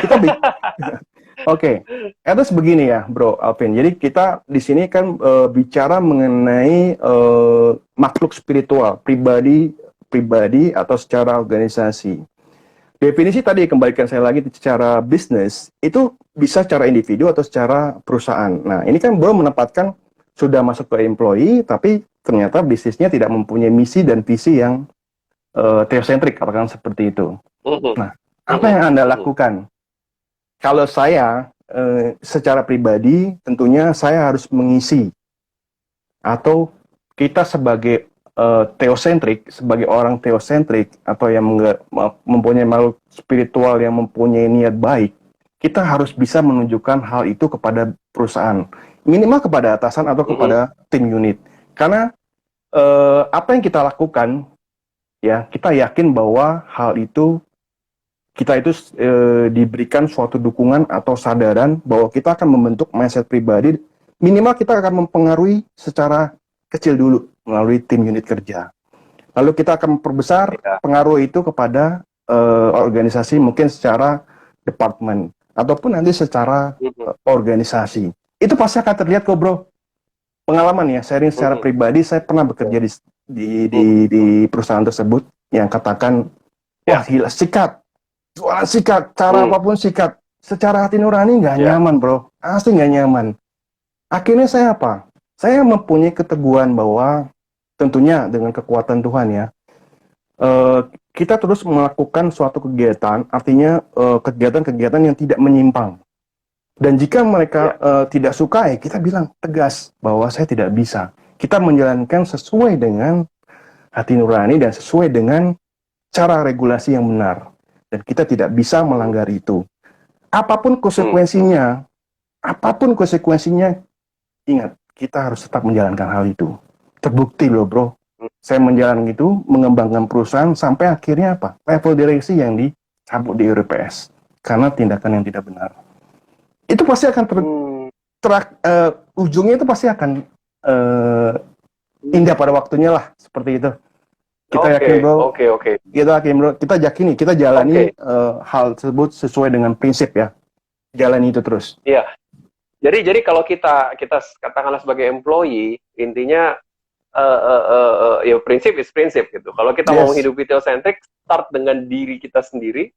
kita Oke, terus begini ya, Bro Alvin. Jadi kita di sini kan bicara mengenai makhluk spiritual, pribadi atau secara organisasi. Definisi tadi kembalikan saya lagi secara bisnis itu bisa secara individu atau secara perusahaan. Nah, ini kan Bro menempatkan sudah masuk ke employee, tapi ternyata bisnisnya tidak mempunyai misi dan visi yang theocentric, katakan seperti itu. Nah, apa yang Anda lakukan? Kalau saya secara pribadi, tentunya saya harus mengisi atau kita sebagai theocentric, sebagai orang theocentric atau yang mempunyai makhluk spiritual yang mempunyai niat baik, kita harus bisa menunjukkan hal itu kepada perusahaan, minimal kepada atasan atau kepada tim unit. Karena apa yang kita lakukan, ya kita yakin bahwa hal itu kita itu diberikan suatu dukungan atau sadaran bahwa kita akan membentuk mindset pribadi, minimal kita akan mempengaruhi secara kecil dulu melalui tim unit kerja. Lalu kita akan memperbesar pengaruh itu kepada organisasi, mungkin secara departemen ataupun nanti secara organisasi. Itu pasti akan terlihat kok bro. Pengalaman ya, sharing secara pribadi, saya pernah bekerja di perusahaan tersebut yang katakan, wah gila, sikat, cara apapun sikat. Secara hati nurani nggak nyaman bro, asli nggak nyaman. Akhirnya saya apa? Saya mempunyai keteguhan bahwa tentunya dengan kekuatan Tuhan ya, kita terus melakukan suatu kegiatan, artinya kegiatan-kegiatan yang tidak menyimpang. Dan jika mereka tidak suka, ya kita bilang tegas bahwa saya tidak bisa. Kita menjalankan sesuai dengan hati nurani dan sesuai dengan cara regulasi yang benar. Dan kita tidak bisa melanggar itu. Apapun konsekuensinya, ingat, kita harus tetap menjalankan hal itu. Terbukti loh bro, saya menjalankan itu, mengembangkan perusahaan, sampai akhirnya apa? Level direksi yang dicabut di RPS. Karena tindakan yang tidak benar. Itu pasti akan ujungnya itu pasti akan indah pada waktunya lah, seperti itu. Kita yakin bro, kita yakin bro, kita jalani hal tersebut sesuai dengan prinsip ya, jalani itu terus. Iya, jadi kalau kita katakanlah sebagai employee, intinya ya prinsip is prinsip gitu. Kalau kita mau hidupi theocentric, start dengan diri kita sendiri,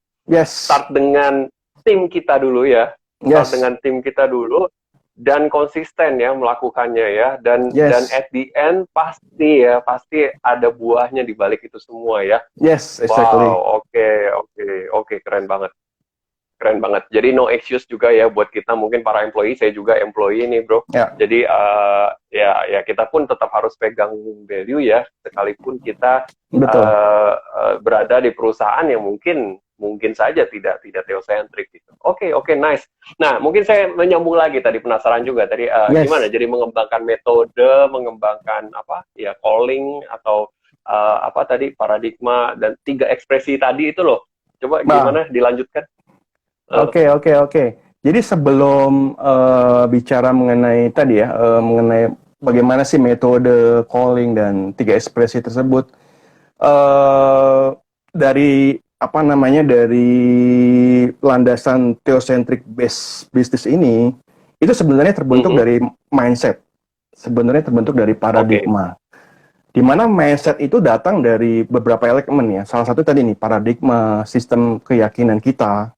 start dengan tim kita dulu ya, start dengan tim kita dulu. Dan konsisten ya melakukannya ya, dan at the end pasti ada buahnya di balik itu semua ya. Yes, exactly. Wow, oke, keren banget. Jadi no excuse juga ya buat kita, mungkin para employee, saya juga employee nih bro. Jadi ya kita pun tetap harus pegang value ya, sekalipun kita berada di perusahaan yang mungkin saja tidak theocentric gitu. Oke, nice. Nah, mungkin saya menyambung lagi tadi, penasaran juga tadi gimana jadi mengembangkan metode, mengembangkan calling atau paradigma dan 3 ekspresi tadi itu loh. Coba gimana dilanjutkan? Oke. Jadi sebelum bicara mengenai tadi ya, mengenai bagaimana sih metode calling dan 3 ekspresi tersebut, eh dari apa namanya, dari landasan theocentric based business ini itu sebenarnya terbentuk Mhm. dari mindset, sebenarnya terbentuk dari Oke. paradigma. Di mana mindset itu datang dari beberapa elemen ya. Salah satu tadi nih paradigma, sistem keyakinan kita,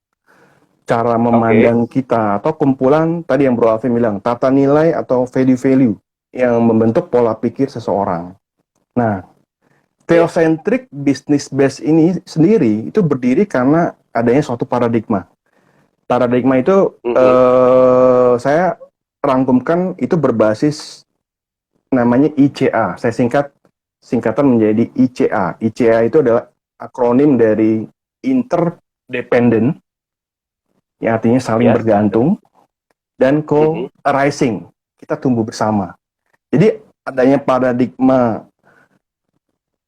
cara Oke. memandang kita, atau kumpulan tadi yang Bro Alvin bilang, tata nilai atau value-value yang membentuk pola pikir seseorang. Nah, Iya. theocentric business base ini sendiri itu berdiri karena adanya suatu paradigma. Paradigma itu Mhm. saya rangkumkan itu berbasis namanya ICA. Saya singkatan menjadi ICA. ICA itu adalah akronim dari interdependent, yang artinya saling Yes. bergantung, dan Mhm. co-arising, kita tumbuh bersama. Jadi adanya paradigma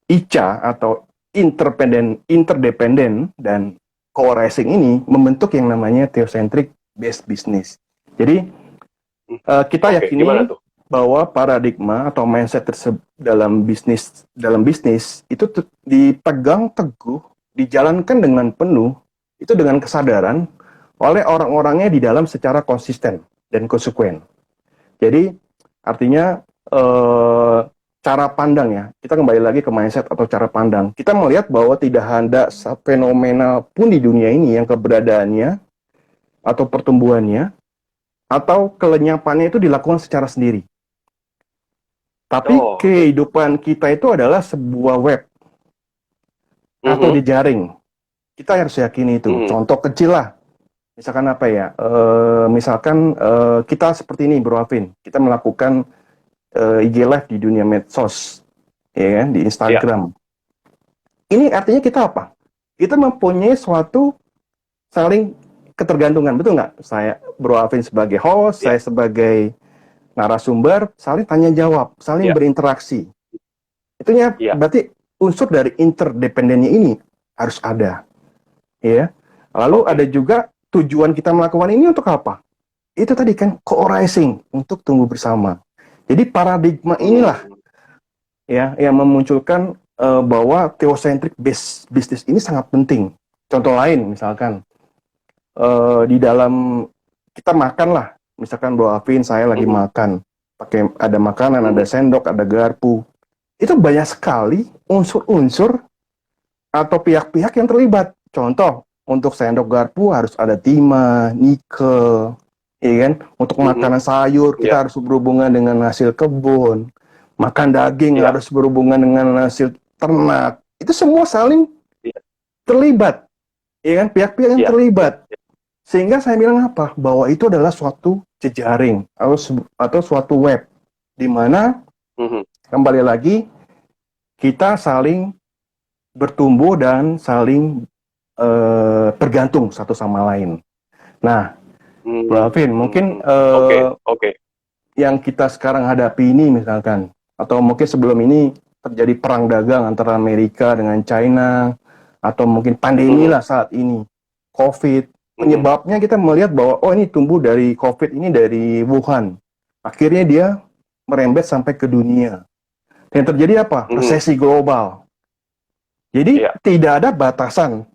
ICA atau interdependent dan co-arising ini membentuk yang namanya theocentric based business. Jadi Mhm. kita Oke, gimana yakini tuh? bahwa paradigma atau mindset tersebut dalam bisnis itu dipegang teguh, dijalankan dengan penuh, itu dengan kesadaran oleh orang-orangnya di dalam secara konsisten dan konsekuen. Jadi artinya eh, cara pandang ya, kita kembali lagi ke mindset atau cara pandang. Kita melihat bahwa tidak ada fenomena pun di dunia ini yang keberadaannya atau pertumbuhannya atau kelenyapannya itu dilakukan secara sendiri. Tapi Oh, oke. kehidupan kita itu adalah sebuah web atau Mhm. jejaring. Kita harus yakini itu. Mhm. Contoh kecil lah. Misalkan apa ya? Misalkan kita seperti ini, Bro Alvin. Kita melakukan IG Live di dunia medsos, ya kan, di Iya. Instagram. Ini artinya kita apa? Kita mempunyai suatu saling ketergantungan, betul nggak? Saya, Bro Alvin sebagai host, Iya. saya sebagai narasumber, saling tanya jawab, saling Iya. berinteraksi. Itunya Iya. berarti unsur dari interdependennya ini harus ada, ya. Lalu ada Oke. juga tujuan kita melakukan ini untuk apa? Itu tadi kan co-arising, untuk tumbuh bersama. Jadi paradigma inilah Mhm. ya yang memunculkan bahwa theocentric based business ini sangat penting. Contoh lain misalkan di dalam kita makan lah, misalkan Bro Alvin saya lagi Mhm. makan, pakai ada makanan, ada Mhm. sendok, ada garpu. Itu banyak sekali unsur-unsur atau pihak-pihak yang terlibat. Contoh, untuk sendok garpu harus ada timah, nikel, ya kan? Untuk Mhm. makanan sayur Iya. kita harus berhubungan dengan hasil kebun, makan daging Iya. harus berhubungan dengan hasil ternak. Itu semua saling Iya. terlibat, ya kan? Pihak-pihak yang Iya. Iya. terlibat. Sehingga saya bilang apa? Bahwa itu adalah suatu jejaring atau suatu web di mana Mhm. kembali lagi kita saling bertumbuh dan saling bergantung satu sama lain. Nah, Bro Alvin, mungkin Oke. Oke. yang kita sekarang hadapi ini misalkan, atau mungkin sebelum ini terjadi perang dagang antara Amerika dengan China, atau mungkin pandemi Mhm. lah saat ini, COVID. Mhm. Penyebabnya kita melihat bahwa, oh ini tumbuh dari COVID ini dari Wuhan. Akhirnya dia merembet sampai ke dunia. Dan terjadi apa? Mhm. Resesi global. Jadi Iya. tidak ada batasan.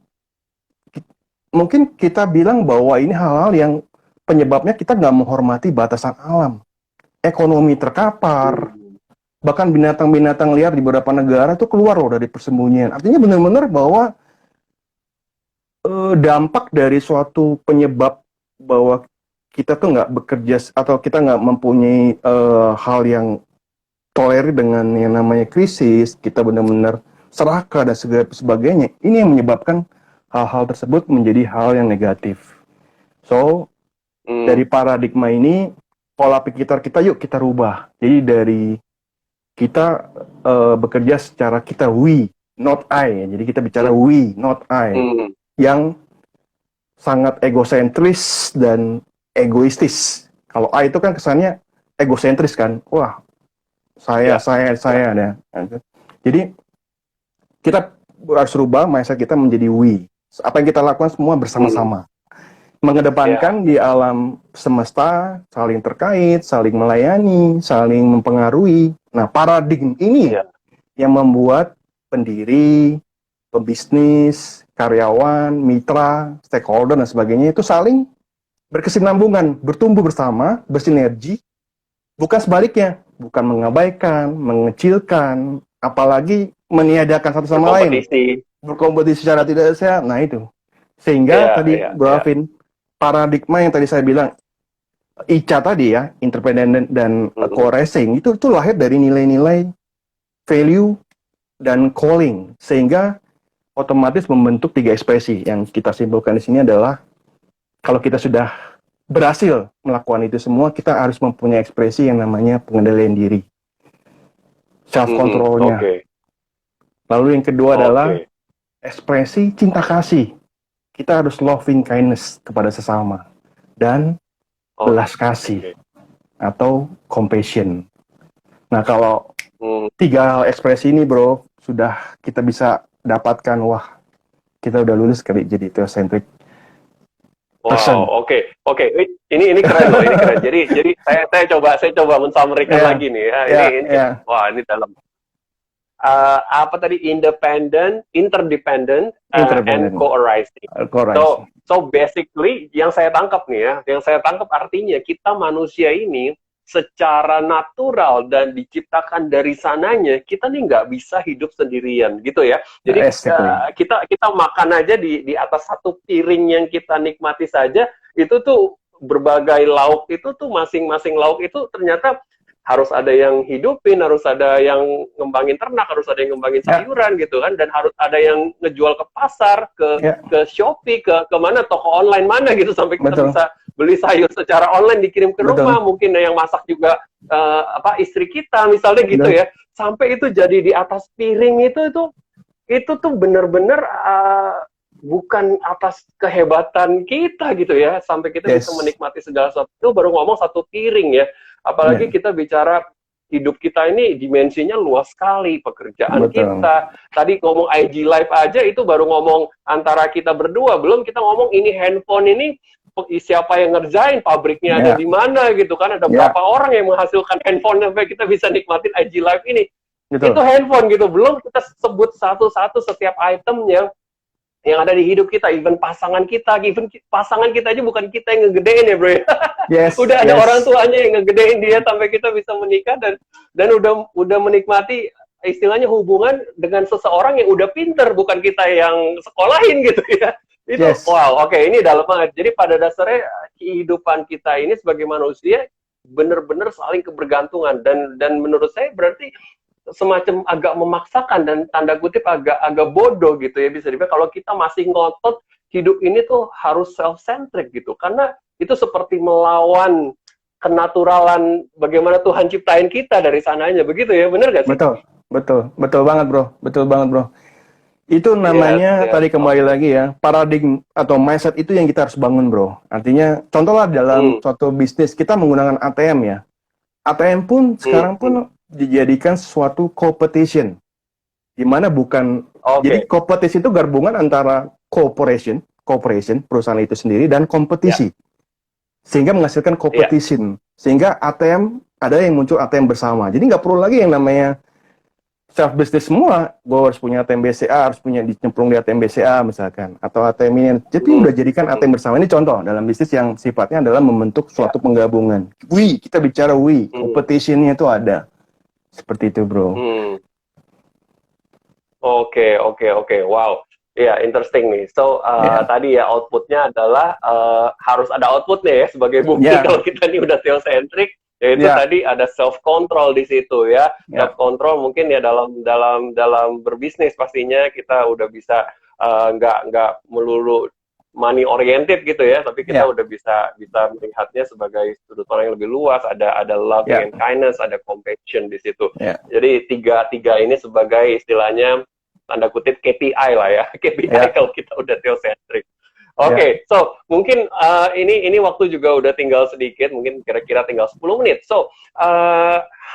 Mungkin kita bilang bahwa ini hal-hal yang penyebabnya kita nggak menghormati batasan alam. Ekonomi terkapar, Mhm. bahkan binatang-binatang liar di beberapa negara itu keluar loh dari persembunyian. Artinya benar-benar bahwa dampak dari suatu penyebab bahwa kita tuh nggak bekerja atau kita nggak mempunyai hal yang tolerir dengan yang namanya krisis, kita benar-benar serakah dan segala sebagainya. Ini yang menyebabkan hal-hal tersebut menjadi hal yang negatif. So, Mhm. dari paradigma ini, pola pikir kita yuk kita rubah. Jadi dari kita bekerja secara kita we, not I. Jadi kita bicara Mhm. we, not I. Mhm. Yang sangat egosentris dan egoistis. Kalau I itu kan kesannya egosentris kan. Wah, saya, Iya. saya, Iya. saya. Ya. Jadi kita harus rubah mindset kita menjadi we. Apa yang kita lakukan semua Mhm. bersama-sama. Iya. Mengedepankan di alam semesta, saling terkait, saling melayani, saling mempengaruhi. Nah, paradigma ini Iya. yang membuat pendiri, pebisnis, karyawan, mitra, stakeholder dan sebagainya itu saling berkesinambungan, bertumbuh bersama, bersinergi, bukan sebaliknya, bukan mengabaikan, mengecilkan, apalagi meniadakan satu sama lain, Berkompetisi. berkompetisi secara tidak sehat. Nah itu, sehingga Iya, tadi iya, Bro iya. Alvin, paradigma yang tadi saya bilang, ICA tadi ya, interdependent dan Mhm. co-racing, itu lahir dari nilai-nilai value dan calling, sehingga otomatis membentuk tiga ekspresi. Yang kita simpulkan di sini adalah kalau kita sudah berhasil melakukan itu semua, kita harus mempunyai ekspresi yang namanya pengendalian diri, self Mhm. controlnya. Oke, Lalu yang kedua adalah oke, ekspresi cinta kasih. Kita harus loving kindness kepada sesama dan oke, belas kasih oke. atau compassion. Nah, kalau Hmm. tiga hal ekspresi ini, bro, sudah kita bisa dapatkan, wah, kita udah lulus kali jadi theocentric person. Wow, oke, oke. Ini keren loh, ini keren. Jadi saya coba mensummary-kan Ya, lagi nih. Ya, ya, ini ya, wah, ini dalam. Apa tadi, independent, interdependent, and interdependent, co-arising. correct. So basically yang saya tangkap nih ya, yang saya tangkap artinya kita manusia ini secara natural dan diciptakan dari sananya kita nih nggak bisa hidup sendirian gitu ya. Jadi Exactly. kita makan aja di atas satu piring yang kita nikmati saja itu tuh berbagai lauk itu tuh masing-masing lauk itu ternyata harus ada yang hidupin, harus ada yang ngembangin ternak, harus ada yang ngembangin Ya, sayuran gitu kan, dan harus ada yang ngejual ke pasar, ya, ke Shopee, ke mana toko online mana gitu sampai kita betul, bisa beli sayur secara online dikirim ke rumah, betul, mungkin yang masak juga istri kita misalnya gitu betul. ya, sampai itu jadi di atas piring itu tuh bener-bener bukan atas kehebatan kita gitu ya, sampai kita bisa Yes, menikmati segala sesuatu itu baru ngomong satu piring ya. Apalagi ya, kita bicara hidup kita ini dimensinya luas sekali, pekerjaan betul. kita. Tadi ngomong IG Live aja itu baru ngomong antara kita berdua, belum kita ngomong ini handphone ini siapa yang ngerjain, pabriknya ada Ya, di mana gitu kan, ada ya, berapa orang yang menghasilkan handphone sampai kita bisa nikmatin IG Live ini. Itu betul. handphone gitu, belum kita sebut satu-satu setiap item yang ada di hidup kita, even pasangan kita, even pasangan kita aja bukan kita yang ngegedein ya bro. Yes, Udah ada orang yes, tuanya yang ngegedein dia sampai kita bisa menikah dan udah menikmati istilahnya hubungan dengan seseorang yang udah pinter, bukan kita yang sekolahin gitu ya. Itu yes, wow, oke, ini dalam banget. Jadi pada dasarnya kehidupan kita ini sebagai manusia benar-benar saling kebergantungan dan menurut saya berarti semacam agak memaksakan dan tanda kutip agak bodoh gitu ya, bisa dibilang kalau kita masih ngotot hidup ini tuh harus self centric gitu, karena itu seperti melawan kenaturalan bagaimana Tuhan ciptain kita dari sananya begitu ya, bener gak sih? betul, betul, betul banget bro, betul banget bro. Itu Yes, namanya yes, tadi kembali oke. lagi ya, paradigma atau mindset itu yang kita harus bangun bro. Artinya, contohlah dalam Hmm, suatu bisnis kita menggunakan ATM ya. ATM pun hmm, sekarang hmm. pun dijadikan suatu competition, di mana bukan, jadi Oke, kompetisi itu gabungan antara corporation perusahaan itu sendiri dan ya, kompetisi, sehingga menghasilkan ya. competition, sehingga ATM ada yang muncul ATM bersama. Jadi nggak perlu lagi yang namanya self business semua. Gue harus punya ATM BCA, harus punya dicemplung di ATM BCA misalkan, atau ATM ini. Jadi Hmm, udah jadikan hmm, ATM bersama. Ini contoh dalam bisnis yang sifatnya adalah membentuk ya. suatu penggabungan. Kita bicara Hmm, competitionnya itu ada. Seperti itu bro. hmm. Oke, oke, oke. Wow. Iya, interesting nih. So, Ya, tadi ya outputnya adalah harus ada outputnya ya sebagai bukti ya, kalau kita ini udah theocentric, yaitu ya, tadi ada self control di situ ya. Self ya, control mungkin ya dalam berbisnis pastinya kita udah bisa nggak melulu money oriented gitu ya, tapi kita ya, udah bisa bisa melihatnya sebagai sudut pandang yang lebih luas. Ada loving ya, and kindness, ada compassion di situ. ya, Jadi tiga tiga ini sebagai istilahnya tanda kutip KPI lah ya, KPI ya, kalau kita udah theocentric. Oke, ya, so mungkin ini waktu juga udah tinggal sedikit, mungkin kira-kira tinggal 10 menit. So,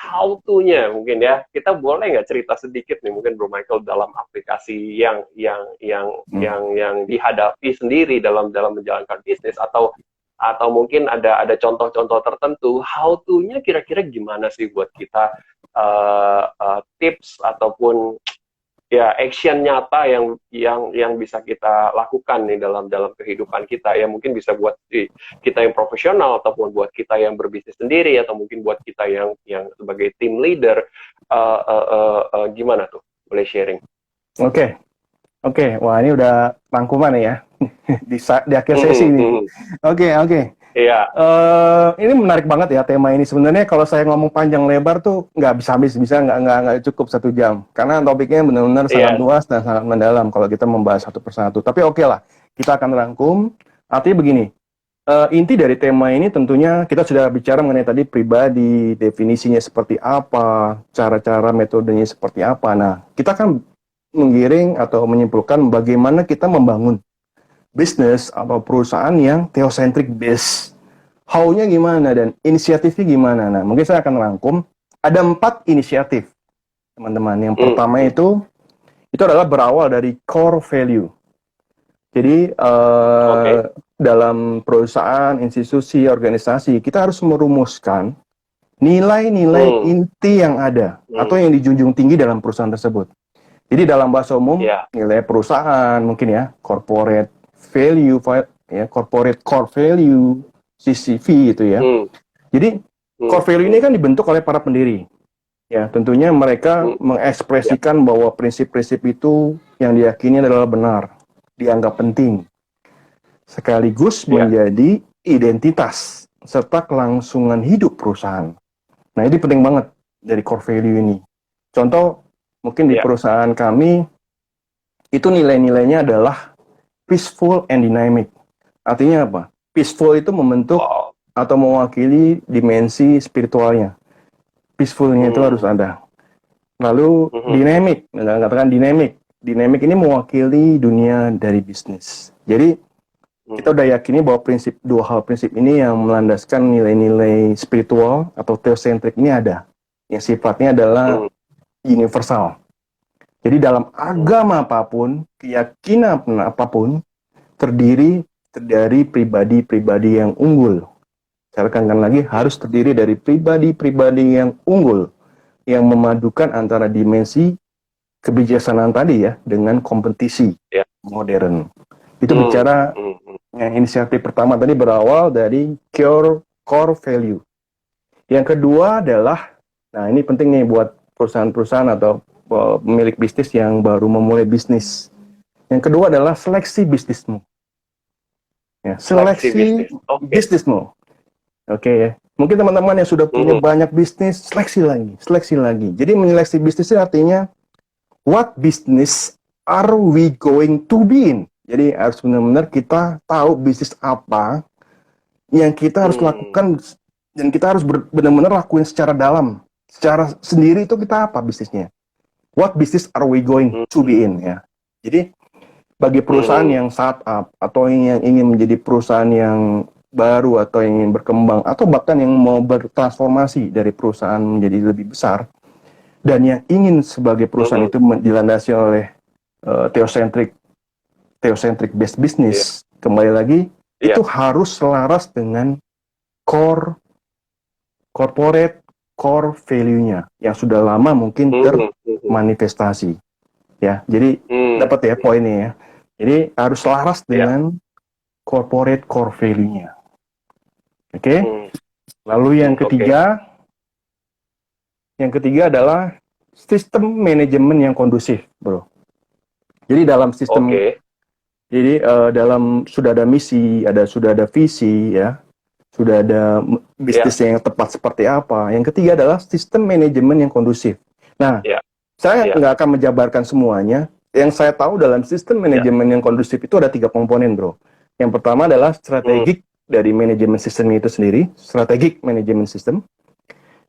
how to-nya mungkin ya, kita boleh nggak cerita sedikit nih mungkin Bro Michael dalam aplikasi hmm. yang dihadapi sendiri dalam menjalankan bisnis, atau mungkin ada contoh-contoh tertentu, how to-nya kira-kira gimana sih buat kita, tips ataupun ya action nyata yang bisa kita lakukan nih dalam kehidupan kita, ya mungkin bisa buat kita yang profesional ataupun buat kita yang berbisnis sendiri atau mungkin buat kita yang sebagai team leader. Gimana tuh, boleh sharing? Oke, oke. Wah, ini udah rangkuman ya di akhir sesi ini. Oke. Iya. Ini menarik banget ya tema ini. Sebenarnya kalau saya ngomong panjang lebar tuh nggak bisa habis, nggak cukup 1 jam. Karena topiknya benar-benar sangat luas dan sangat mendalam kalau kita membahas satu persatu. Tapi oke lah, kita akan rangkum. Artinya begini, inti dari tema ini tentunya kita sudah bicara mengenai tadi pribadi, definisinya seperti apa, cara-cara metodenya seperti apa. Nah, kita akan menggiring atau menyimpulkan bagaimana kita membangun bisnis atau perusahaan yang theocentric based. How-nya gimana dan inisiatifnya gimana? Nah, mungkin saya akan rangkum. Ada 4 inisiatif, teman-teman. Yang pertama itu adalah berawal dari core value. Jadi, dalam perusahaan, institusi, organisasi, kita harus merumuskan nilai-nilai inti yang ada atau yang dijunjung tinggi dalam perusahaan tersebut. Jadi dalam bahasa umum, nilai perusahaan mungkin ya, corporate value, ya, corporate core value, CCV gitu ya. Jadi core value ini kan dibentuk oleh para pendiri. Ya, tentunya mereka mengekspresikan bahwa prinsip-prinsip itu yang diyakini adalah benar, dianggap penting, sekaligus menjadi identitas serta kelangsungan hidup perusahaan. Nah, ini penting banget dari core value ini. Contoh, mungkin di perusahaan kami, itu nilai-nilainya adalah peaceful and dynamic. Artinya apa? Peaceful itu membentuk atau mewakili dimensi spiritualnya. Peacefulnya itu harus ada. Lalu dynamic, katakan dynamic. Dynamic ini mewakili dunia dari bisnis. Jadi kita udah yakini bahwa dua hal prinsip ini yang melandaskan nilai-nilai spiritual atau theocentric ini ada. Yang sifatnya adalah universal. Jadi dalam agama apapun, keyakinan apapun, terdiri dari pribadi-pribadi yang unggul. Saya tekankan lagi, harus terdiri dari pribadi-pribadi yang unggul, yang memadukan antara dimensi kebijaksanaan tadi ya, dengan kompetisi modern. Itu bicara yang inisiatif pertama tadi berawal dari core value. Yang kedua adalah, nah ini penting nih buat perusahaan-perusahaan atau pemilik bisnis yang baru memulai bisnis. Yang kedua adalah seleksi bisnismu. Ya, seleksi bisnismu. Oke ya. Mungkin teman-teman yang sudah punya banyak bisnis, seleksi lagi. Jadi menyeleksi bisnis itu artinya what business are we going to be in? Jadi harus benar-benar kita tahu bisnis apa yang kita harus lakukan dan kita harus benar-benar lakuin secara dalam. Secara sendiri itu kita apa bisnisnya? What business are we going to be in ya? Jadi bagi perusahaan yang startup atau yang ingin menjadi perusahaan yang baru atau yang ingin berkembang atau bahkan yang mau bertransformasi dari perusahaan menjadi lebih besar dan yang ingin sebagai perusahaan itu dilandasi oleh theocentric based business, kembali lagi itu harus selaras dengan corporate core value-nya yang sudah lama mungkin termanifestasi ya. Jadi dapat ya poinnya ya. Jadi harus selaras dengan corporate core value-nya. Oke. Lalu yang ketiga adalah sistem manajemen yang kondusif, bro. Jadi dalam sistem sudah ada misi, sudah ada visi ya. Sudah ada bisnis yang tepat seperti apa. Yang ketiga adalah sistem manajemen yang kondusif. Nah, saya nggak akan menjabarkan semuanya. Yang saya tahu dalam sistem manajemen yang kondusif itu ada 3 komponen, bro. Yang pertama adalah strategik dari manajemen sistem itu sendiri, strategic manajemen system.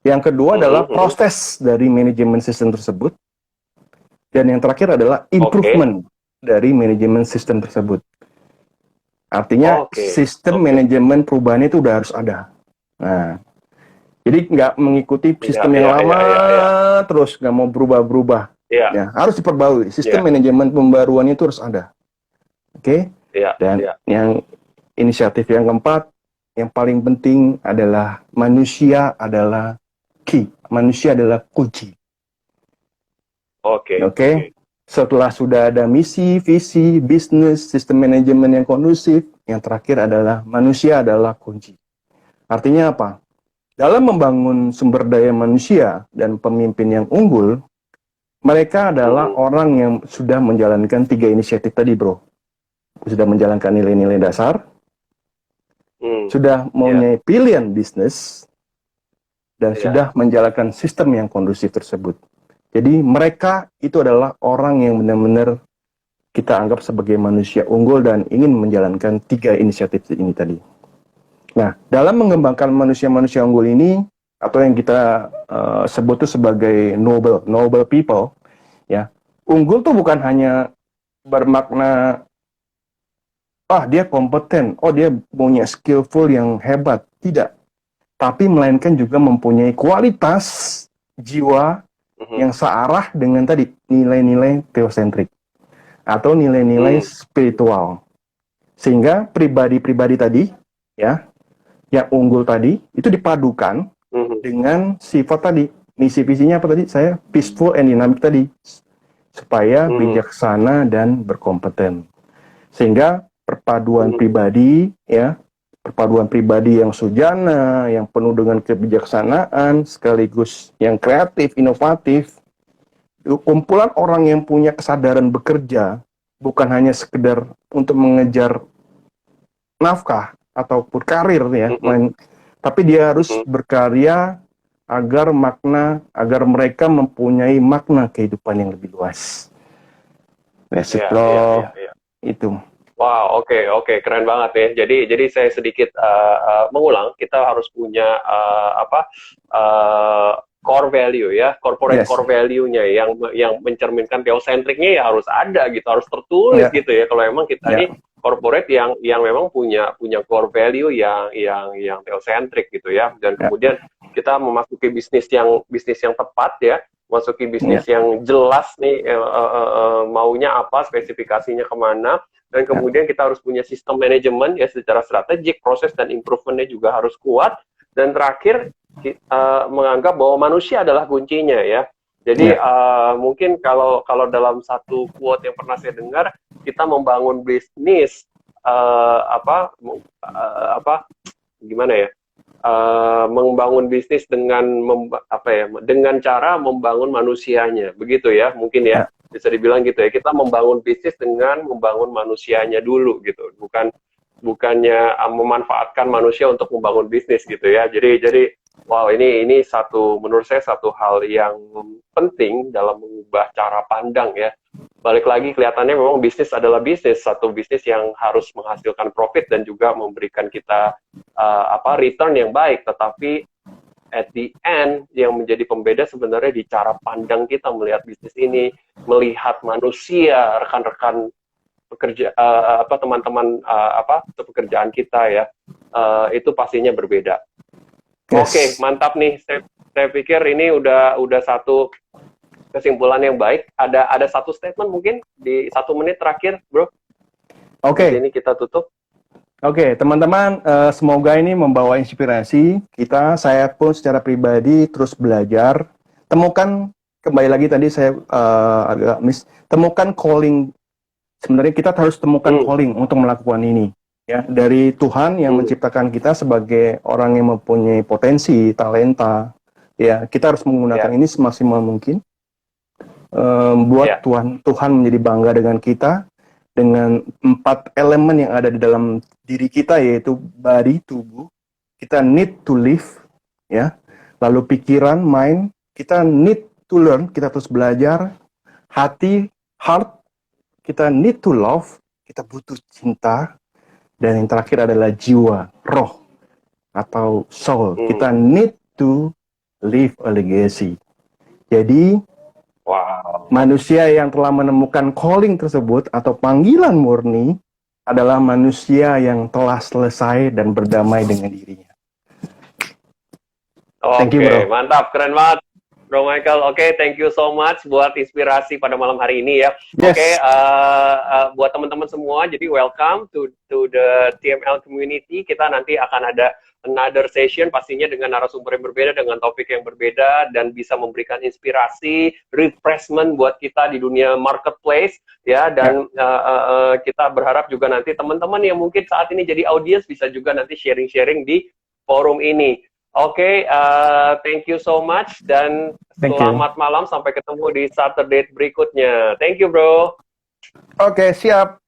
Yang kedua adalah proses dari manajemen sistem tersebut. Dan yang terakhir adalah improvement dari manajemen sistem tersebut. Artinya sistem manajemen perubahan itu udah harus ada. Nah, jadi nggak mengikuti sistem yang lama terus nggak mau berubah-berubah. Ya, harus diperbarui. Sistem manajemen pembaruan itu harus ada. Oke? Dan yang inisiatif yang keempat, yang paling penting adalah manusia adalah key. Manusia adalah kunci. Oke. Setelah sudah ada misi, visi, bisnis, sistem manajemen yang kondusif, yang terakhir adalah manusia adalah kunci. Artinya apa? Dalam membangun sumber daya manusia dan pemimpin yang unggul, mereka adalah orang yang sudah menjalankan 3 inisiatif tadi, bro. Sudah menjalankan nilai-nilai dasar, sudah mempunyai pilihan bisnis, dan sudah menjalankan sistem yang kondusif tersebut. Jadi mereka itu adalah orang yang benar-benar kita anggap sebagai manusia unggul dan ingin menjalankan 3 inisiatif ini tadi. Nah, dalam mengembangkan manusia-manusia unggul ini, atau yang kita sebut itu sebagai noble people, ya, unggul tuh bukan hanya bermakna dia kompeten, dia punya skillful yang hebat, tidak. Tapi melainkan juga mempunyai kualitas jiwa yang searah dengan tadi nilai-nilai teosentrik atau nilai-nilai spiritual. Sehingga pribadi-pribadi tadi, ya, yang unggul tadi itu dipadukan dengan sifat tadi. Misi visinya apa tadi? Saya peaceful and dynamic tadi, supaya bijaksana dan berkompeten. Sehingga perpaduan pribadi, ya, perpaduan pribadi yang sujana, yang penuh dengan kebijaksanaan, sekaligus yang kreatif, inovatif. Kumpulan orang yang punya kesadaran bekerja, bukan hanya sekedar untuk mengejar nafkah ataupun karir, ya, tapi dia harus berkarya agar mereka mempunyai makna kehidupan yang lebih luas. Itu. Wow, oke, keren banget ya. Jadi saya sedikit mengulang, kita harus punya core value ya, corporate core value-nya yang mencerminkan teosentriknya ya harus ada gitu, harus tertulis gitu ya. Kalau emang kita ini corporate yang memang punya core value yang teosentrik gitu ya, dan kemudian kita memasuki bisnis yang tepat ya, masuki bisnis yang jelas nih maunya apa, spesifikasinya kemana. Dan kemudian kita harus punya sistem manajemen ya secara strategik, proses dan improvementnya juga harus kuat. Dan terakhir menganggap bahwa manusia adalah kuncinya ya. Jadi mungkin kalau dalam satu quote yang pernah saya dengar, kita membangun bisnis gimana ya? Membangun bisnis dengan cara membangun manusianya, begitu ya mungkin ya. Bisa dibilang gitu ya, kita membangun bisnis dengan membangun manusianya dulu gitu, bukannya memanfaatkan manusia untuk membangun bisnis gitu ya. Jadi wow, ini menurut saya satu hal yang penting dalam mengubah cara pandang ya. Balik lagi, kelihatannya memang bisnis adalah bisnis, satu bisnis yang harus menghasilkan profit dan juga memberikan kita return yang baik, tetapi at the end, yang menjadi pembeda sebenarnya di cara pandang kita melihat bisnis ini, melihat manusia, rekan-rekan pekerja, teman-teman pekerjaan kita ya, itu pastinya berbeda. Oke, mantap nih. Saya pikir ini udah satu kesimpulan yang baik. Ada satu statement mungkin di 1 menit terakhir, bro. Oke. Ini kita tutup. Oke, teman-teman, semoga ini membawa inspirasi kita. Saya pun secara pribadi terus belajar. Temukan, kembali lagi tadi saya agak temukan calling. Sebenarnya kita harus temukan calling untuk melakukan ini. Ya, dari Tuhan yang menciptakan kita sebagai orang yang mempunyai potensi, talenta. Ya, kita harus menggunakan ini semaksimal mungkin. Buat Tuhan menjadi bangga dengan kita. Dengan 4 elemen yang ada di dalam diri kita, yaitu body, tubuh, kita need to live, ya. Lalu pikiran, mind, kita need to learn, kita terus belajar. Hati, heart, kita need to love, kita butuh cinta. Dan yang terakhir adalah jiwa, roh, atau soul. Kita need to leave a legacy. Jadi, manusia yang telah menemukan calling tersebut atau panggilan murni adalah manusia yang telah selesai dan berdamai dengan dirinya. Oke, mantap, keren banget. Bro Michael. Oke, thank you so much buat inspirasi pada malam hari ini ya. Yes. Oke, buat teman-teman semua, jadi welcome to the TML community. Kita nanti akan ada another session pastinya dengan narasumber yang berbeda, dengan topik yang berbeda, dan bisa memberikan inspirasi, refreshment buat kita di dunia marketplace ya. Dan kita berharap juga nanti teman-teman yang mungkin saat ini jadi audiens bisa juga nanti sharing-sharing di forum ini. Oke, thank you so much dan selamat malam, sampai ketemu di Saturday berikutnya. Thank you, bro. Oke, siap.